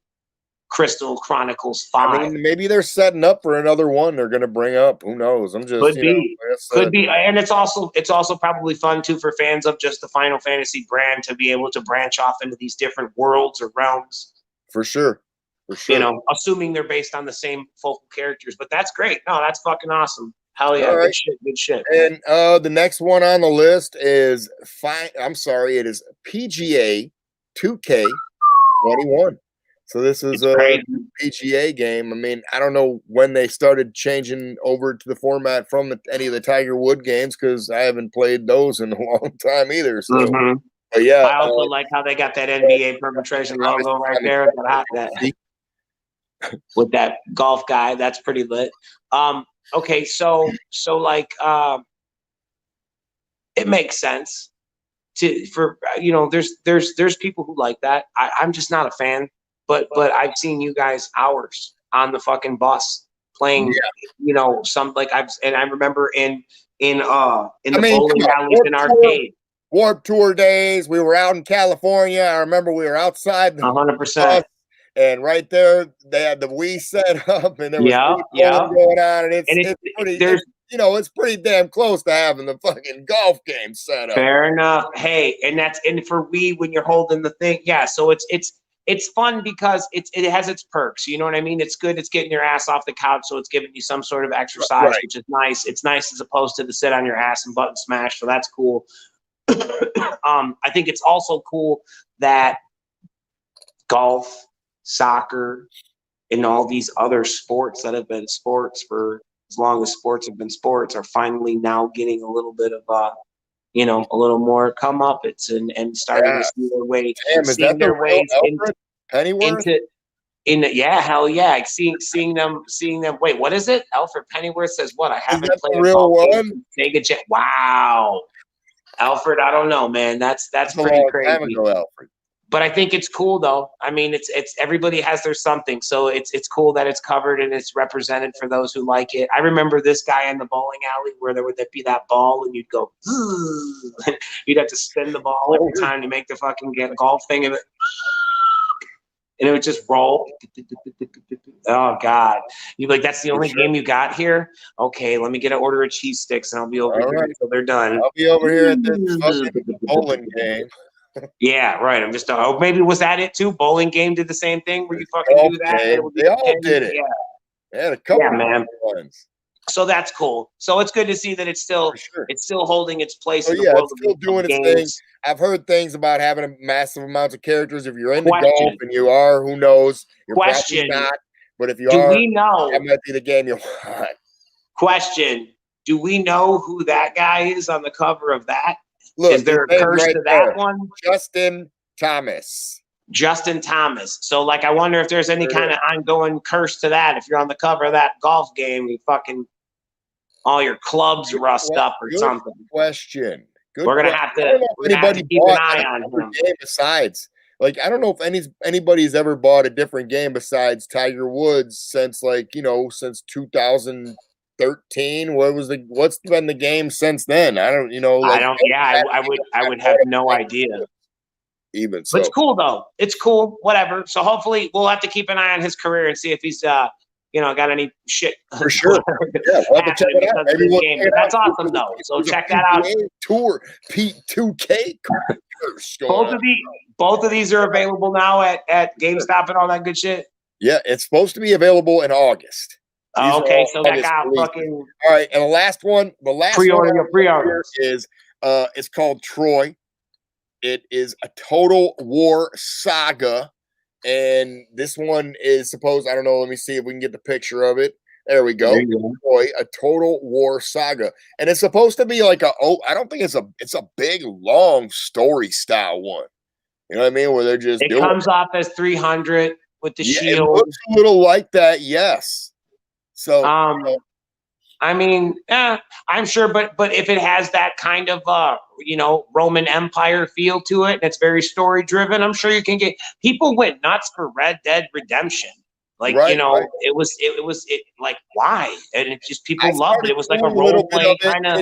[SPEAKER 2] Crystal Chronicles 5.
[SPEAKER 1] I mean, maybe they're setting up for another one they're going to bring up. Who knows? I'm just,
[SPEAKER 2] could be. And it's also probably fun too for fans of just the Final Fantasy brand to be able to branch off into these different worlds or realms.
[SPEAKER 1] For sure.
[SPEAKER 2] You know, assuming they're based on the same focal characters, but that's great. No, that's fucking awesome. Hell yeah. Right. Good shit.
[SPEAKER 1] And the next one on the list is it is PGA 2K21. So this is a PGA game. I mean, I don't know when they started changing over to the format from any of the Tiger Wood games because I haven't played those in a long time either. So, but yeah,
[SPEAKER 2] I also like how they got that NBA Perpetration logo right there. With that golf guy, that's pretty lit. Okay, so like it makes sense for there's people who like that. I'm just not a fan. But I've seen you guys hours on the fucking bus playing, some like I remember in the bowling alleys in arcade.
[SPEAKER 1] Warped Tour days. We were out in California. I remember we were outside the
[SPEAKER 2] 100%.
[SPEAKER 1] And right there, they had the Wii set up, and there was going on, and it's pretty damn close to having the fucking golf game set up.
[SPEAKER 2] Fair enough. Hey, and for Wii when you're holding the thing, so it's fun because it has its perks. You know what I mean? It's good. It's getting your ass off the couch, so it's giving you some sort of exercise, which is nice. It's nice as opposed to sit on your ass and button smash. So that's cool. I think it's also cool that golf, soccer, and all these other sports that have been sports for as long as sports have been sports are finally now getting a little bit of a little more comeuppance and starting to see their way, seeing their ways hell yeah, seeing them. Wait, what is it? Alfred Pennyworth says what? I haven't played a real one. Sega Jet. Wow, Alfred, I don't know, man. That's pretty crazy. Time ago, Alfred. But I think it's cool though. I mean, it's everybody has their something, so it's cool that it's covered and it's represented for those who like it. I remember this guy in the bowling alley where there would be that ball and you'd go, you'd have to spin the ball every time to make the fucking golf thing of it, and it would just roll. Oh God, you'd be like, that's the only game you got here? Okay, let me get an order of cheese sticks and I'll be over here until they're done.
[SPEAKER 1] I'll be over here at this bowling game.
[SPEAKER 2] Yeah, right. I'm just maybe was that it too? Bowling game did the same thing where you fucking do that.
[SPEAKER 1] They all did it.
[SPEAKER 2] Yeah,
[SPEAKER 1] they had a couple
[SPEAKER 2] man. Ones. So that's cool. So it's good to see that it's still holding its place.
[SPEAKER 1] In the world it's still doing its thing. I've heard things about having a massive amounts of characters. If you're into golf and you are, who knows? You're probably not. But if you are,
[SPEAKER 2] we know
[SPEAKER 1] that might be the game you want.
[SPEAKER 2] Question: do we know who that guy is on the cover of that? Look, is there a curse to that one?
[SPEAKER 1] Justin Thomas.
[SPEAKER 2] So, like, I wonder if there's any kind of ongoing curse to that. If you're on the cover of that golf game, you fucking all your clubs rust up or something.
[SPEAKER 1] Question.
[SPEAKER 2] We're gonna have to keep an eye on him.
[SPEAKER 1] Besides, like I don't know if anybody's ever bought a different game besides Tiger Woods since like since 2013. What's been the game since then? I don't
[SPEAKER 2] I
[SPEAKER 1] like
[SPEAKER 2] don't. Yeah, I would have no idea.
[SPEAKER 1] Even
[SPEAKER 2] But
[SPEAKER 1] so,
[SPEAKER 2] it's cool though. It's cool. Whatever. So hopefully we'll have to keep an eye on his career and see if he's got any shit
[SPEAKER 1] for sure. Yeah, we'll have to check it out.
[SPEAKER 2] Maybe we'll check it
[SPEAKER 1] That's
[SPEAKER 2] awesome though. So check that out.
[SPEAKER 1] Tour Pete 2K.
[SPEAKER 2] Both of these are available now at GameStop and all that good shit.
[SPEAKER 1] Yeah, it's supposed to be available in August.
[SPEAKER 2] Oh, okay, so check out fucking.
[SPEAKER 1] All right, and the last
[SPEAKER 2] pre-order
[SPEAKER 1] is it's called Troy. It is a Total War Saga, and this one is supposed. I don't know. Let me see if we can get the picture of it. There we go. Troy, a Total War Saga, and it's supposed to be like I don't think it's a big long story style one. You know what I mean? Where they're just
[SPEAKER 2] it comes off as 300 with the shield.
[SPEAKER 1] It looks a little like that, yes. So
[SPEAKER 2] I mean, I'm sure, but if it has that kind of Roman Empire feel to it, and it's very story driven, I'm sure you can get people went nuts for Red Dead Redemption. Like it was like why? And it just people loved it. It was like a role play kind of.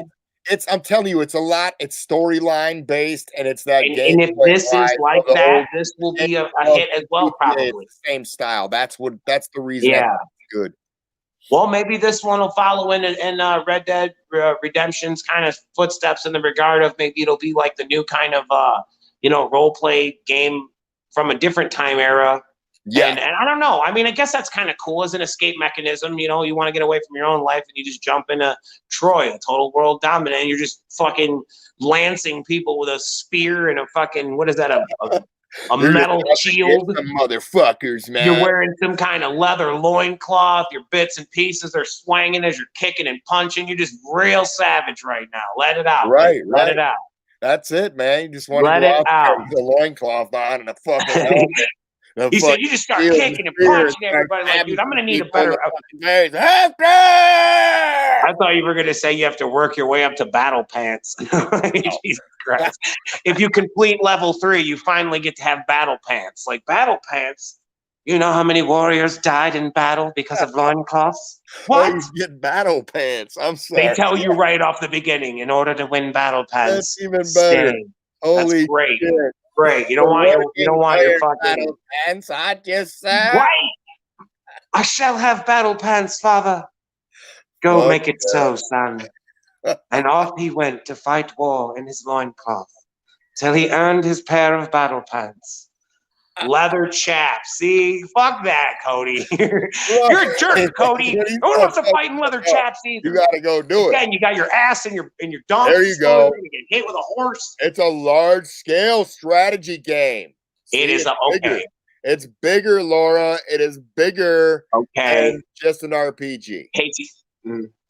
[SPEAKER 1] I'm telling you, it's a lot. It's storyline based, and it's that game.
[SPEAKER 2] And if this is like that, this will be a hit as well, probably.
[SPEAKER 1] Same style. That's the reason.
[SPEAKER 2] Yeah,
[SPEAKER 1] it's good.
[SPEAKER 2] Well, maybe this one will follow in Red Dead Redemption's kind of footsteps in the regard of maybe it'll be like the new kind of role play game from a different time era. Yeah, and I don't know. I mean, I guess that's kind of cool as an escape mechanism. You want to get away from your own life, and you just jump into Troy, a total world dominant, and you're just fucking lancing people with a spear and a fucking what is that? A metal shield.
[SPEAKER 1] Some motherfuckers, man.
[SPEAKER 2] You're wearing some kind of leather loincloth. Your bits and pieces are swanging as you're kicking and punching. You're just real savage right now. Let it out.
[SPEAKER 1] Right.
[SPEAKER 2] Let it out.
[SPEAKER 1] That's it, man. You just want to go out with the loinccloth on and a fucking helmet.
[SPEAKER 2] He said, you just start kicking and punching everybody. Like, dude, I'm going to need a better. I thought you were going to say you have to work your way up to battle pants. Jesus Christ. If you complete level 3, you finally get to have battle pants. Like, battle pants? You know how many warriors died in battle because of loincloths? What?
[SPEAKER 1] You get battle pants. I'm sorry.
[SPEAKER 2] They tell you right off the beginning, in order to win battle pants.
[SPEAKER 1] That's even better.
[SPEAKER 2] Holy That's great. Shit. Great. You don't want your fucking
[SPEAKER 1] pants. I just said.
[SPEAKER 2] Right. I shall have battle pants, father. Go make it so, son. And off he went to fight war in his loincloth till he earned his pair of battle pants. Leather chaps. See, fuck that, Cody. You're a jerk, Cody. No one wants to fight in leather chaps either.
[SPEAKER 1] You gotta go do it.
[SPEAKER 2] Again, you got your ass and your donkey.
[SPEAKER 1] There you go.
[SPEAKER 2] You get hit with a horse.
[SPEAKER 1] It's a large scale strategy game.
[SPEAKER 2] It is okay.
[SPEAKER 1] It's bigger, Laura. It is bigger.
[SPEAKER 2] Okay.
[SPEAKER 1] Than just an RPG.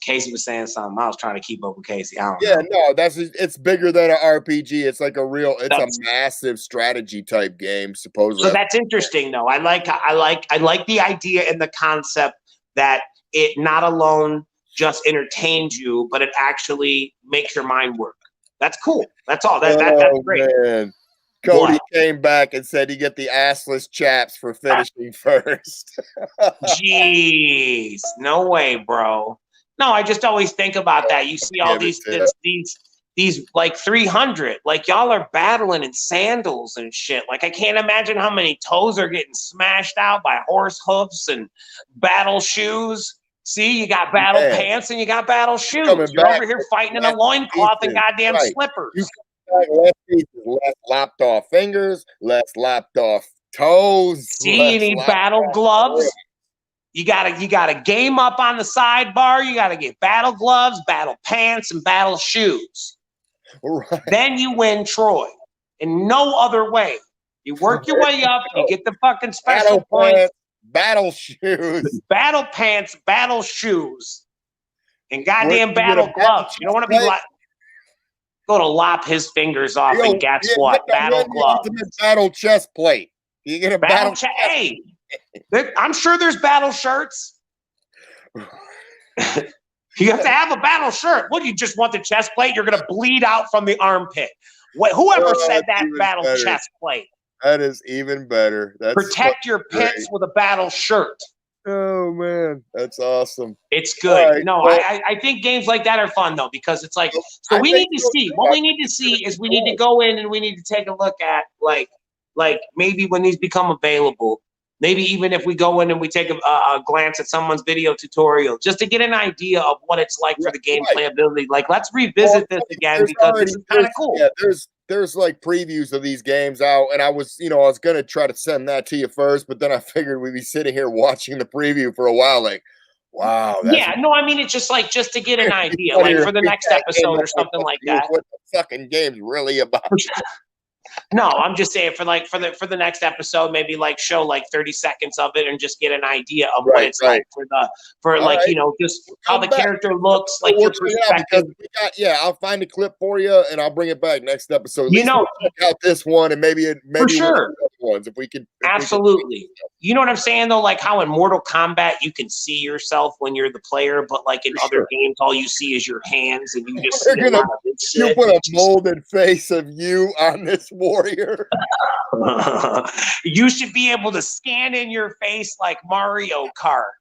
[SPEAKER 2] Casey was saying something. I was trying to keep up with Casey. I don't know.
[SPEAKER 1] No, it's bigger than an RPG. It's like it's a massive strategy type game, supposedly.
[SPEAKER 2] So that's interesting, though. I like the idea and the concept that it not alone just entertains you, but it actually makes your mind work. That's cool. That's all. That's great.
[SPEAKER 1] Man. Cody came back and said you get the assless chaps for finishing first.
[SPEAKER 2] Jeez, no way, bro. No, I just always think about that. You see all these like 300, like y'all are battling in sandals and shit. Like I can't imagine how many toes are getting smashed out by horse hoofs and battle shoes. See, you got battle pants and you got battle shoes. You're over here fighting in a loincloth and goddamn slippers.
[SPEAKER 1] Less lopped off fingers, less lopped off toes.
[SPEAKER 2] See, you need battle gloves. You gotta game up on the sidebar. You gotta get battle gloves, battle pants, and battle shoes.
[SPEAKER 1] Right.
[SPEAKER 2] Then you win Troy. In no other way. You work your way up. You get the fucking special points.
[SPEAKER 1] Battle shoes.
[SPEAKER 2] Battle pants, battle shoes, and goddamn battle gloves. You don't want to be like go to lop his fingers off and guess what? Battle gloves.
[SPEAKER 1] Battle chest plate. You get a battle chest.
[SPEAKER 2] Hey. I'm sure there's battle shirts. You have to have a battle shirt. What, you just want the chest plate? You're going to bleed out from the armpit. Whoever said that battle chest plate?
[SPEAKER 1] That is even better. That's
[SPEAKER 2] Protect your
[SPEAKER 1] great.
[SPEAKER 2] pets with a battle shirt.
[SPEAKER 1] Oh man, that's awesome.
[SPEAKER 2] It's good.
[SPEAKER 1] Right,
[SPEAKER 2] No,
[SPEAKER 1] well,
[SPEAKER 2] I think games like that are fun though, because it's like, so
[SPEAKER 1] I
[SPEAKER 2] we
[SPEAKER 1] think
[SPEAKER 2] need to
[SPEAKER 1] so
[SPEAKER 2] see.
[SPEAKER 1] too.
[SPEAKER 2] What
[SPEAKER 1] I
[SPEAKER 2] we
[SPEAKER 1] think
[SPEAKER 2] need to
[SPEAKER 1] it's gonna
[SPEAKER 2] see
[SPEAKER 1] be
[SPEAKER 2] is we need to
[SPEAKER 1] cool.
[SPEAKER 2] go in and we need to take a look at like maybe when these become available, maybe even if we go in and we take a glance at someone's video tutorial, just to get an idea of what it's like for
[SPEAKER 1] Yeah,
[SPEAKER 2] the game
[SPEAKER 1] right.
[SPEAKER 2] playability. Like, let's
[SPEAKER 1] Well, I'm
[SPEAKER 2] revisit this
[SPEAKER 1] telling you,
[SPEAKER 2] again because this is kind of cool.
[SPEAKER 1] there's like previews of these games out, and I was gonna try to send that to you first, but then I figured we'd be sitting here watching the preview for a while, like, wow, that's
[SPEAKER 2] Yeah, no, I mean it's just like just to get an
[SPEAKER 1] it's
[SPEAKER 2] idea, like
[SPEAKER 1] funnier
[SPEAKER 2] for
[SPEAKER 1] if
[SPEAKER 2] the
[SPEAKER 1] we
[SPEAKER 2] next
[SPEAKER 1] kinda came
[SPEAKER 2] episode
[SPEAKER 1] up
[SPEAKER 2] or something like that.
[SPEAKER 1] what the fucking game's really about.
[SPEAKER 2] No, I'm just saying for the next episode, maybe like show like 30 seconds of it and just get an idea of what
[SPEAKER 1] Right,
[SPEAKER 2] it's
[SPEAKER 1] right.
[SPEAKER 2] like for
[SPEAKER 1] All
[SPEAKER 2] like,
[SPEAKER 1] right.
[SPEAKER 2] just how
[SPEAKER 1] Come
[SPEAKER 2] the
[SPEAKER 1] back.
[SPEAKER 2] character looks, like
[SPEAKER 1] We'll
[SPEAKER 2] your
[SPEAKER 1] check it out because
[SPEAKER 2] perspective.
[SPEAKER 1] I'll find a clip for you and I'll bring it back next episode. At
[SPEAKER 2] You
[SPEAKER 1] least
[SPEAKER 2] know,
[SPEAKER 1] we'll check out this one and maybe
[SPEAKER 2] for
[SPEAKER 1] one of
[SPEAKER 2] sure.
[SPEAKER 1] the other ones if we can.
[SPEAKER 2] Absolutely. You know what I'm saying though? Like how in Mortal Kombat you can see yourself when you're the player, but like in
[SPEAKER 1] For
[SPEAKER 2] other
[SPEAKER 1] sure.
[SPEAKER 2] games, all you see is your hands and you just
[SPEAKER 1] They're
[SPEAKER 2] see a lot
[SPEAKER 1] gonna
[SPEAKER 2] of this
[SPEAKER 1] you
[SPEAKER 2] shit.
[SPEAKER 1] put a molded face of you on this warrior.
[SPEAKER 2] You should be able to scan in your face like Mario Kart.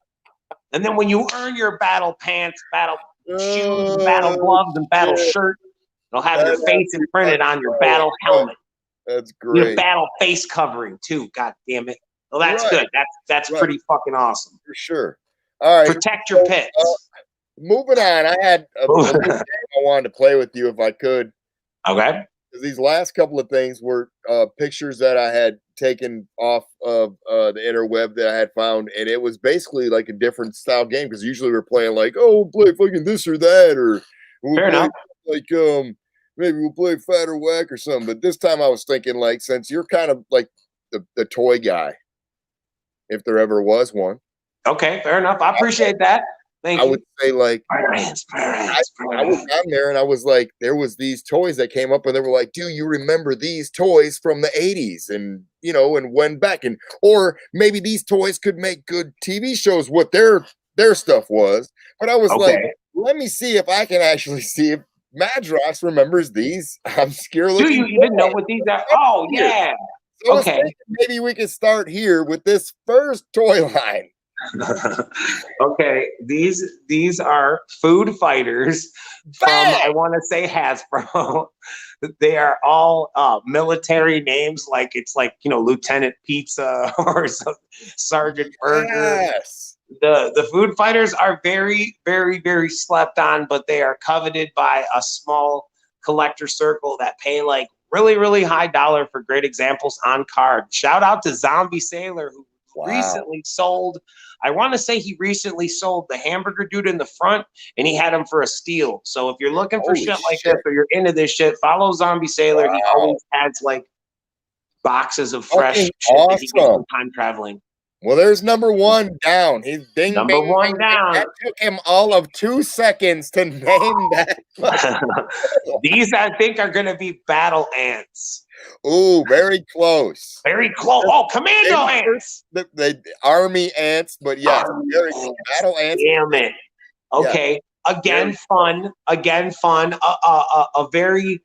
[SPEAKER 2] And then when you earn your battle pants, battle shoes, battle gloves, and battle shirt, it'll have your face imprinted on your battle helmet.
[SPEAKER 1] That's
[SPEAKER 2] You need a
[SPEAKER 1] great.
[SPEAKER 2] battle face covering too. God damn it. Well, that's
[SPEAKER 1] Right.
[SPEAKER 2] good. That's
[SPEAKER 1] Right.
[SPEAKER 2] pretty fucking awesome.
[SPEAKER 1] For sure. All right.
[SPEAKER 2] Protect your pets.
[SPEAKER 1] Moving on. I had a new game I wanted to play with you if I could.
[SPEAKER 2] Okay.
[SPEAKER 1] These last couple of things were pictures that I had taken off of the interweb that I had found, and it was basically like a different style game because usually we're playing like, oh, we'll play fucking this or that, or we'll
[SPEAKER 2] Fair
[SPEAKER 1] play
[SPEAKER 2] enough.
[SPEAKER 1] like maybe we'll play Fat or Whack or something. But this time I was thinking like, since you're kind of like the toy guy, if there ever was one.
[SPEAKER 2] Okay, fair enough. I appreciate that. Thank
[SPEAKER 1] I
[SPEAKER 2] you.
[SPEAKER 1] would say like
[SPEAKER 2] I
[SPEAKER 1] was down there and I was like, there was these toys that came up and they were like, do you remember these toys from the 80s? And and went back or maybe these toys could make good TV shows, what their stuff was. But I was like, let me see if I can actually see if Madrox remembers these obscure looking.
[SPEAKER 2] Do you even know what these are? Oh yeah.
[SPEAKER 1] So
[SPEAKER 2] Okay.
[SPEAKER 1] maybe we could start here with this first toy line.
[SPEAKER 2] Okay, these are food fighters from I want to say Hasbro. They are all military names, like it's like Lieutenant Pizza or Sergeant Burger.
[SPEAKER 1] Yes.
[SPEAKER 2] The food fighters are very, very, very slept on, but they are coveted by a small collector circle that pay like really, really high dollar for great examples on card. Shout out to Zombie Sailor, who recently sold. I want to say he recently sold the hamburger dude in the front, and he had him for a steal. So if you're looking for shit like this, or you're into this shit, follow Zombie Sailor. He always adds like boxes of fresh shit that he gets from time traveling.
[SPEAKER 1] Well, there's number one down. He's
[SPEAKER 2] number one down.
[SPEAKER 1] That took him all of 2 seconds to name that.
[SPEAKER 2] These, I think, are going to be battle ants.
[SPEAKER 1] Ooh, very close.
[SPEAKER 2] Very close. Oh, commando ants.
[SPEAKER 1] The army ants, but yes, very close. Battle ants.
[SPEAKER 2] Damn it. Okay. Yeah. Again, fun. A very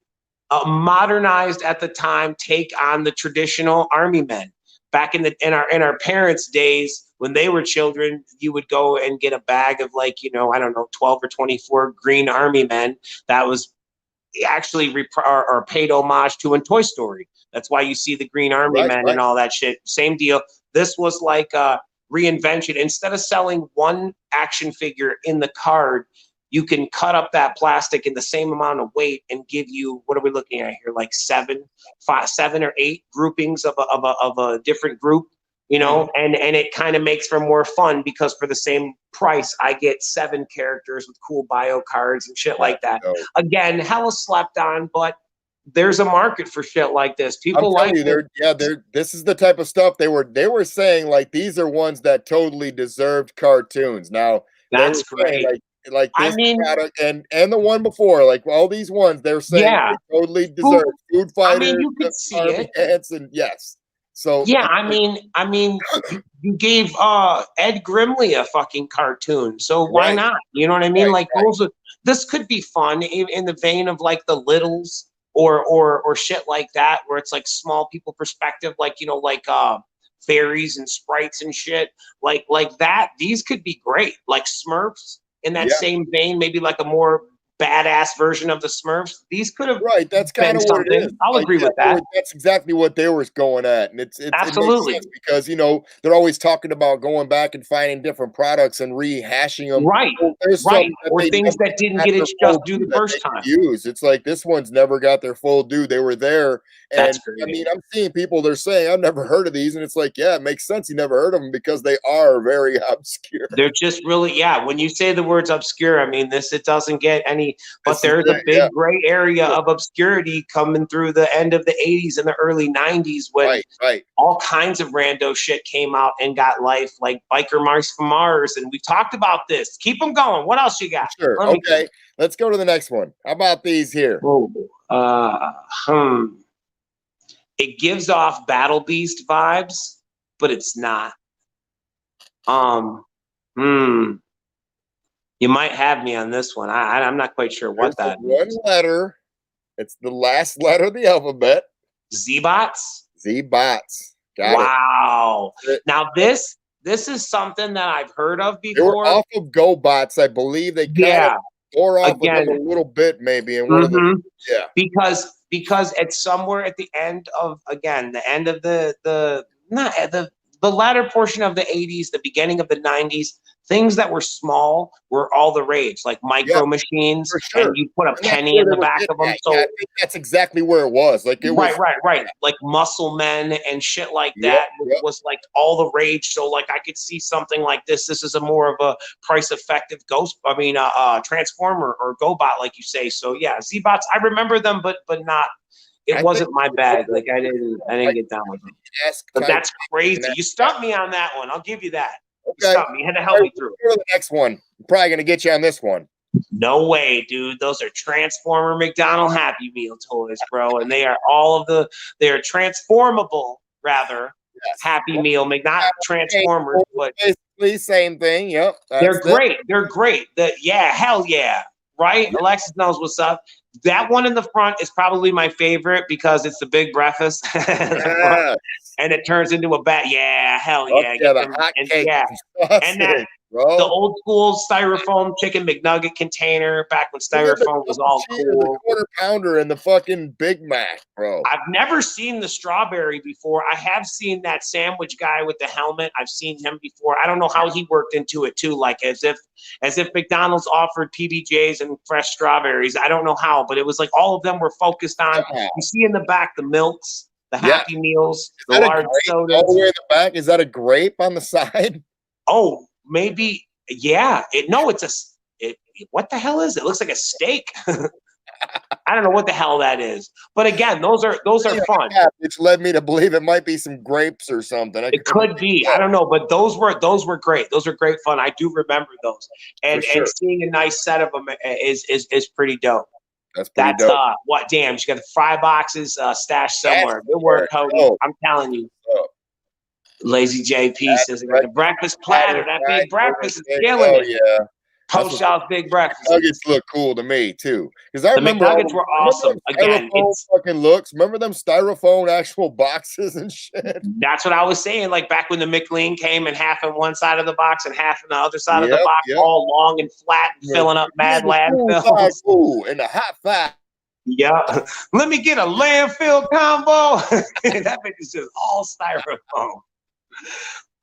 [SPEAKER 2] modernized at the time take on the traditional army men. Back in our parents' days, when they were children, you would go and get a bag of 12 or 24 green army men. That was actually or paid homage to in Toy Story. That's why you see the green army men and all that shit. Same deal. This was like a reinvention. Instead of selling one action figure in the card, you can cut up that plastic in the same amount of weight and give you, what are we looking at here? Like 7 or 8 groupings of a different group, and it kind of makes for more fun because for the same price, I get 7 characters with cool bio cards and shit like that. Again, hella slept on, but there's a market for shit like this. People like
[SPEAKER 1] it. This is the type of stuff they were saying like these are ones that totally deserved cartoons. Now
[SPEAKER 2] that's great.
[SPEAKER 1] Like this product and the one before, like all these ones, they're saying they totally deserve food fighters.
[SPEAKER 2] You could see it.
[SPEAKER 1] Ants and yes. So
[SPEAKER 2] yeah, I mean, you gave Ed Grimley a fucking cartoon, so why not? You know what I mean? This could be fun in the vein of like the Littles. or shit like that, where it's like small people perspective, like, you know, like fairies and sprites and shit like that. These could be great, like Smurfs in that same vein, maybe like a more badass version of the Smurfs. These could have
[SPEAKER 1] That's kind
[SPEAKER 2] been
[SPEAKER 1] of what it
[SPEAKER 2] something.
[SPEAKER 1] is.
[SPEAKER 2] I'll agree with that.
[SPEAKER 1] That's exactly what they were going at, and it makes
[SPEAKER 2] Absolutely.
[SPEAKER 1] sense because, you know, they're always talking about going back and finding different products and rehashing them.
[SPEAKER 2] Right.
[SPEAKER 1] Well, there's
[SPEAKER 2] Right.
[SPEAKER 1] some that
[SPEAKER 2] Or
[SPEAKER 1] they
[SPEAKER 2] things
[SPEAKER 1] never
[SPEAKER 2] that didn't
[SPEAKER 1] got
[SPEAKER 2] get
[SPEAKER 1] their
[SPEAKER 2] its just
[SPEAKER 1] full
[SPEAKER 2] due
[SPEAKER 1] due
[SPEAKER 2] the
[SPEAKER 1] that
[SPEAKER 2] first
[SPEAKER 1] they could
[SPEAKER 2] time.
[SPEAKER 1] use. It's like this one's never got their full due. They were there, and
[SPEAKER 2] That's
[SPEAKER 1] I
[SPEAKER 2] great.
[SPEAKER 1] mean, I'm seeing people, they're saying, I've never heard of these, and it's like, yeah, it makes sense. You never heard of them because they are very obscure.
[SPEAKER 2] They're just really, when you say the words obscure, I mean, it doesn't get any, but
[SPEAKER 1] This is
[SPEAKER 2] there's a
[SPEAKER 1] it,
[SPEAKER 2] big gray area of obscurity coming through the end of the 80s and the early 90s when
[SPEAKER 1] right.
[SPEAKER 2] all kinds of rando shit came out and got life, like Biker Mice from Mars. And we talked about this. Keep them going. What else you got?
[SPEAKER 1] Sure. Okay. Let's go to the next one. How about these here?
[SPEAKER 2] It gives off Battle Beast vibes, but it's not. You might have me on this one. I'm not quite sure what that
[SPEAKER 1] is. One letter. It's the last letter of the alphabet.
[SPEAKER 2] ZBots?
[SPEAKER 1] ZBots.
[SPEAKER 2] Wow. Now this is something that I've heard of before.
[SPEAKER 1] They were off of GoBots, I believe. They kind of tore off of them a little bit, maybe. And one of them,
[SPEAKER 2] because it's somewhere at the end of the latter portion of the 80s, the beginning of the 90s, things that were small were all the rage, like micro machines, and you put a penny in the back of them. So
[SPEAKER 1] I think that's exactly where it was. Like it was
[SPEAKER 2] right. Like Muscle Men and shit like that was like all the rage. So like I could see something like this. This is a more of a price effective Transformer or GoBot, like you say. So yeah, ZBots, I remember them, but not. It wasn't my bag. Like I didn't get down with them. But that's crazy. You stumped me on that one. I'll give you that.
[SPEAKER 1] Okay.
[SPEAKER 2] You stumped me. You had to help me through.
[SPEAKER 1] Go to the next one. I'm probably gonna get you on this one.
[SPEAKER 2] No way, dude. Those are Transformer McDonald Happy Meal toys, bro. And they are they're transformable, rather. Yes. Happy Meal, not Transformers, but
[SPEAKER 1] basically same thing. Yep.
[SPEAKER 2] They're great. They're great. Hell yeah. Right? Yeah. Alexis knows what's up. That one in the front is probably my favorite because it's the big breakfast. Yes. And it turns into a bat. Yeah, hell yeah.
[SPEAKER 1] The hot cake.
[SPEAKER 2] And that the old school styrofoam chicken McNugget container back when styrofoam was all cool.
[SPEAKER 1] The quarter pounder and the fucking Big Mac, bro.
[SPEAKER 2] I've never seen the strawberry before. I have seen that sandwich guy with the helmet. I've seen him before. I don't know how he worked into it too, like as if McDonald's offered PBJs and fresh strawberries. I don't know how, but it was like all of them were focused on. You see in the back the milks, the Happy Meals, the large sodas.
[SPEAKER 1] All the way in the back. Is that a grape on the side?
[SPEAKER 2] Oh, maybe. Yeah. What the hell is it? It looks like a steak. I don't know what the hell that is. But again, those are fun.
[SPEAKER 1] Which led me to believe it might be some grapes or something.
[SPEAKER 2] It could be. I don't know, but those were great. Those are great fun. I do remember those. And seeing a nice set of them is pretty dope.
[SPEAKER 1] That's dope.
[SPEAKER 2] What damn, you got the fry boxes stashed somewhere. Good work, Hogan. I'm telling you. Lazy JP says I got the breakfast platter. That big breakfast is killing it.
[SPEAKER 1] Yeah.
[SPEAKER 2] Post y'all's big breakfast.
[SPEAKER 1] Nuggets look cool to me too, because I remember
[SPEAKER 2] McNuggets were awesome. Again,
[SPEAKER 1] it's fucking looks. Remember them styrofoam actual boxes and shit.
[SPEAKER 2] That's what I was saying. Like back when the McLean came in half on one side of the box and half on the other side of the box, all long and flat, and filling up mad landfills.
[SPEAKER 1] Ooh, and the hot fat.
[SPEAKER 2] Yeah, let me get a landfill combo. That bitch is just all styrofoam.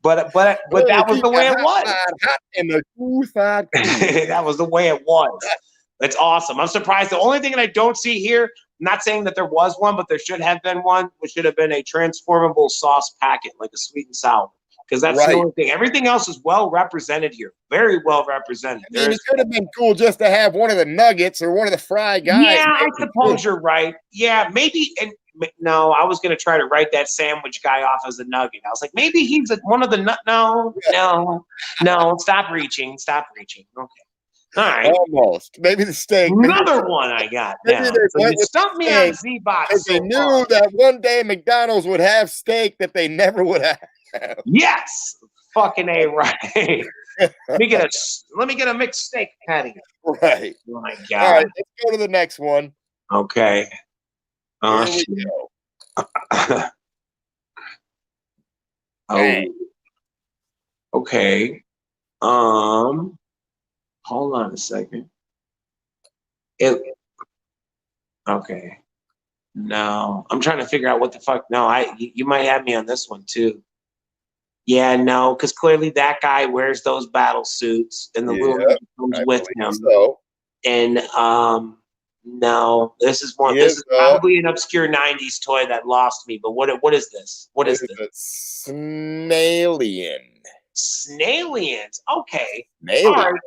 [SPEAKER 2] But that was the way it was. That was the way it was. That's awesome. I'm surprised. The only thing that I don't see here, I'm not saying that there was one, but there should have been one, which should have been a transformable sauce packet, like a sweet and sour. Because that's the only thing. Everything else is well represented here. Very well represented.
[SPEAKER 1] I mean, it could have been cool just to have one of the nuggets or one of the fry guys.
[SPEAKER 2] Yeah, I suppose you're right. Yeah, maybe. And no, I was going to try to write that sandwich guy off as a nugget. I was like, maybe he's one of the No. Stop reaching. Okay. All right.
[SPEAKER 1] Almost. Maybe the steak.
[SPEAKER 2] Another one I got. Now. So you stumped me on ZBots.
[SPEAKER 1] They knew that one day McDonald's would have steak that they never would have.
[SPEAKER 2] Yes. Fucking A, right. Let me get a mixed steak patty.
[SPEAKER 1] Right.
[SPEAKER 2] Oh my God.
[SPEAKER 1] All right, let's go to the next one.
[SPEAKER 2] Okay. Oh,
[SPEAKER 1] Here we
[SPEAKER 2] shit.
[SPEAKER 1] go.
[SPEAKER 2] Oh, okay. Hold on a second. Okay. No, I'm trying to figure out what the fuck. No, you might have me on this one too. Yeah, no, because clearly that guy wears those battle suits, and the little
[SPEAKER 1] Yeah,
[SPEAKER 2] ninja comes
[SPEAKER 1] I
[SPEAKER 2] with
[SPEAKER 1] believe
[SPEAKER 2] him.
[SPEAKER 1] so.
[SPEAKER 2] And no, this is one.
[SPEAKER 1] He
[SPEAKER 2] This
[SPEAKER 1] is
[SPEAKER 2] is probably an obscure '90s toy that lost me. But what is this? What is this?
[SPEAKER 1] it? Snailian.
[SPEAKER 2] Snailience. Okay. All
[SPEAKER 1] Snailian.
[SPEAKER 2] right.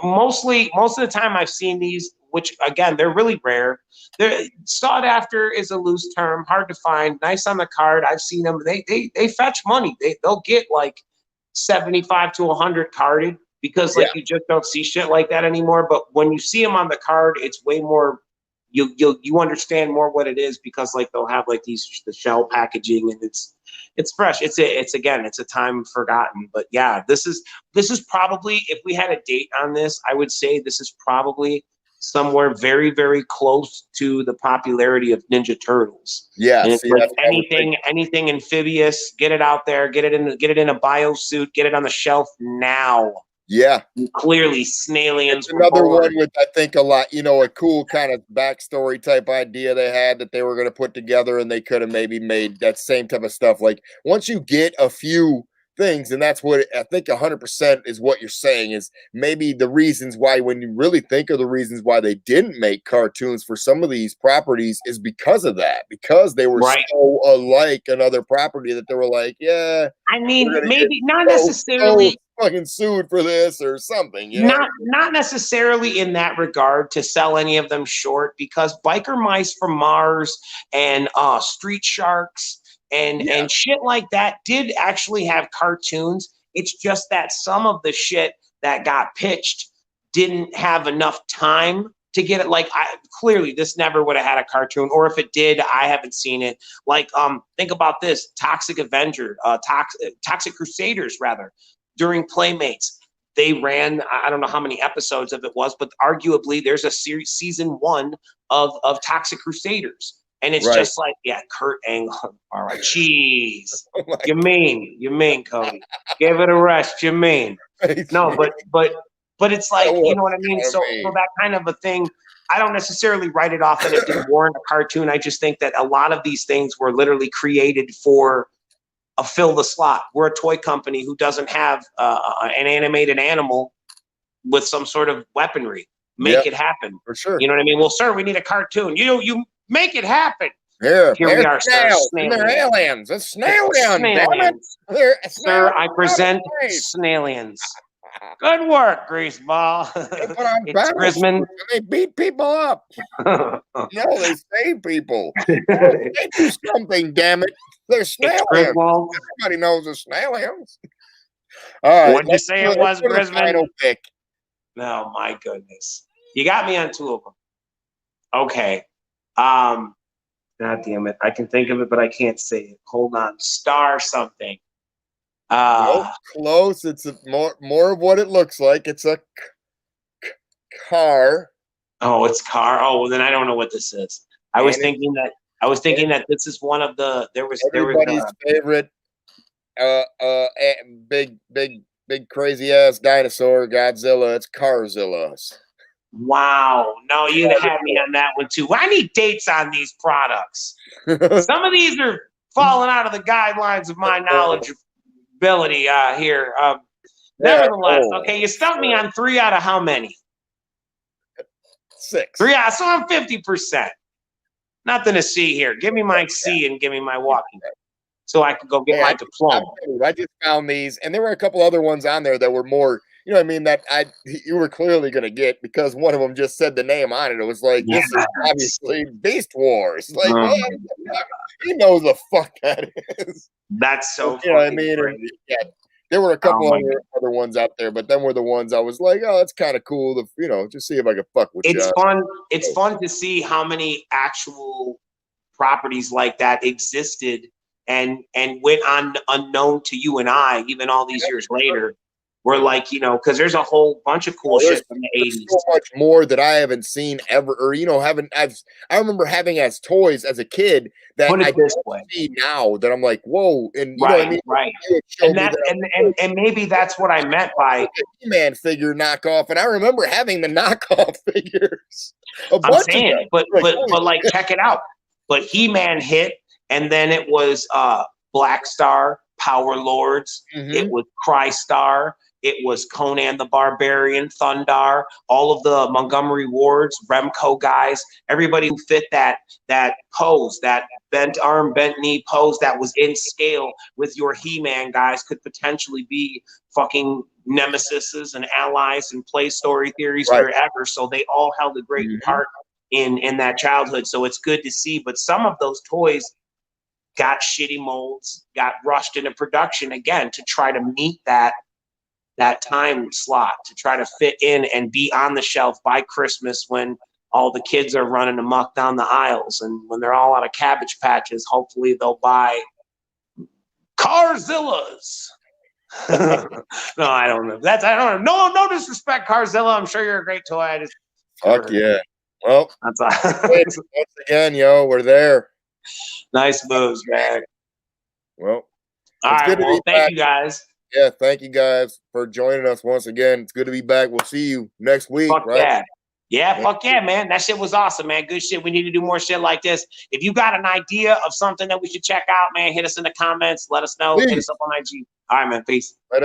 [SPEAKER 2] Most of the time I've seen these, which again, they're really rare. They're sought after is a loose term, hard to find, nice on the card. I've seen them. They fetch money. They'll get like 75 to 100 carded because
[SPEAKER 1] Yeah.
[SPEAKER 2] like you just don't see shit like that anymore. But when you see them on the card, it's way more you understand more what it is because like they'll have like the shell packaging and it's fresh. It's again, it's a time forgotten. But yeah, this is probably, if we had a date on this, I would say this is probably somewhere very, very close to the popularity of Ninja Turtles.
[SPEAKER 1] Yeah.
[SPEAKER 2] And it's
[SPEAKER 1] See,
[SPEAKER 2] like
[SPEAKER 1] that's what I was thinking.
[SPEAKER 2] anything amphibious, get it out there, get it in a bio suit, get it on the shelf now.
[SPEAKER 1] Yeah.
[SPEAKER 2] And clearly, Snailians
[SPEAKER 1] It's another
[SPEAKER 2] were born.
[SPEAKER 1] one with, I think, a lot, a cool kind of backstory type idea they had that they were going to put together, and they could have maybe made that same type of stuff. Like, once you get a few things, and that's what I think 100% is what you're saying, is maybe the reasons why, when you really think of the reasons why they didn't make cartoons for some of these properties, is because of that, because they were so alike another property that they were like, yeah,
[SPEAKER 2] I mean, maybe not necessarily
[SPEAKER 1] fucking sued for this or something,
[SPEAKER 2] not necessarily in that regard to sell any of them short, because Biker Mice from Mars and Street Sharks and shit like that did actually have cartoons. It's just that some of the shit that got pitched didn't have enough time to get it. Like, clearly this never would have had a cartoon, or if it did, I haven't seen it. Like, think about this: Toxic Crusaders rather. During Playmates, they ran, I don't know how many episodes of it was, but arguably there's a series, season 1 of Toxic Crusaders. And it's just like, yeah, Kurt Angle. All right, jeez. You mean, Cody. Give it a rest, you mean. No, but it's like, you know what I mean? So that kind of a thing, I don't necessarily write it off that it didn't warrant a cartoon. I just think that a lot of these things were literally created for fill the slot. We're a toy company who doesn't have an animated animal with some sort of weaponry. Make it happen.
[SPEAKER 1] For sure.
[SPEAKER 2] You know what I mean? Well, sir, we need a cartoon. You make it happen.
[SPEAKER 1] Here
[SPEAKER 2] we are, sir.
[SPEAKER 1] They're aliens. It's Snailians.
[SPEAKER 2] Sir, I present Snailians. Good work, Greaseball.
[SPEAKER 1] It's Grisman. They beat people up. No, they save people. They do something, damn it. They're Snailians. Everybody knows the Snailians. All right.
[SPEAKER 2] What'd you say it was, Grisman? Final pick. No, my goodness. You got me on 2 of them. Okay. God damn it. I can think of it, but I can't say it. Hold on. Star something.
[SPEAKER 1] Close. It's more of what it looks like. It's a car.
[SPEAKER 2] Oh, it's car. Oh, well, then I don't know what this is. I was thinking that this is one of the everybody's
[SPEAKER 1] favorite big crazy ass dinosaur, Godzilla. It's Carzilla.
[SPEAKER 2] Wow. No, you had me on that one too. I need dates on these products. Some of these are falling out of the guidelines of my knowledge ability here. Nevertheless, okay, you stumped me on 3 out of how many?
[SPEAKER 1] 6.
[SPEAKER 2] 3 out, so I'm 50%. Nothing to see here. Give me my C and give me my walking, so I can go get my diploma.
[SPEAKER 1] I just found these, and there were a couple other ones on there that were more, you know what I mean, that you were clearly going to get, because one of them just said the name on it. It was like, this is obviously Beast Wars. Like, he knows the fuck that is.
[SPEAKER 2] That's so
[SPEAKER 1] you know what I mean? And, there were a couple other ones out there, but then were the ones I was like, oh, it's kind of cool to, just see if I could fuck with you.
[SPEAKER 2] It's fun to see how many actual properties like that existed and went on unknown to you and I, even all these years later. were like, you know, because there's a whole bunch of cool shit from the 80s.
[SPEAKER 1] So much more that I haven't seen ever, or you know, I remember having as toys as a kid that I don't see now. That I'm like, whoa, and you know what I mean?
[SPEAKER 2] Right. And maybe that's what I meant by
[SPEAKER 1] He-Man figure knockoff, and I remember having the knockoff figures.
[SPEAKER 2] I'm saying, but like, check it out. But He-Man hit, and then it was Black Star, Power Lords. It was Crystar. It was Conan the Barbarian, Thundar, all of the Montgomery Wards, Remco guys, everybody who fit that pose, that bent arm, bent knee pose that was in scale with your He-Man guys could potentially be fucking nemesises and allies and play story theories forever. So they all held a great part in that childhood. So it's good to see. But some of those toys got shitty molds, got rushed into production again to try to meet that time slot, to try to fit in and be on the shelf by Christmas when all the kids are running amok down the aisles, and when they're all out of Cabbage Patches, hopefully they'll buy Carzillas. No, I don't know. I don't know. No disrespect, Carzilla. I'm sure you're a great toy.
[SPEAKER 1] Fuck yeah. Well,
[SPEAKER 2] that's all.
[SPEAKER 1] Once again, yo, we're there.
[SPEAKER 2] Nice moves, man.
[SPEAKER 1] Well,
[SPEAKER 2] all right. Well, thank you guys.
[SPEAKER 1] Yeah, thank you guys for joining us once again. It's good to be back. We'll see you next week, right?
[SPEAKER 2] Yeah, fuck yeah, man. That shit was awesome, man. Good shit. We need to do more shit like this. If you got an idea of something that we should check out, man, hit us in the comments. Let us know. Please. Hit us up on IG. All right, man. Peace.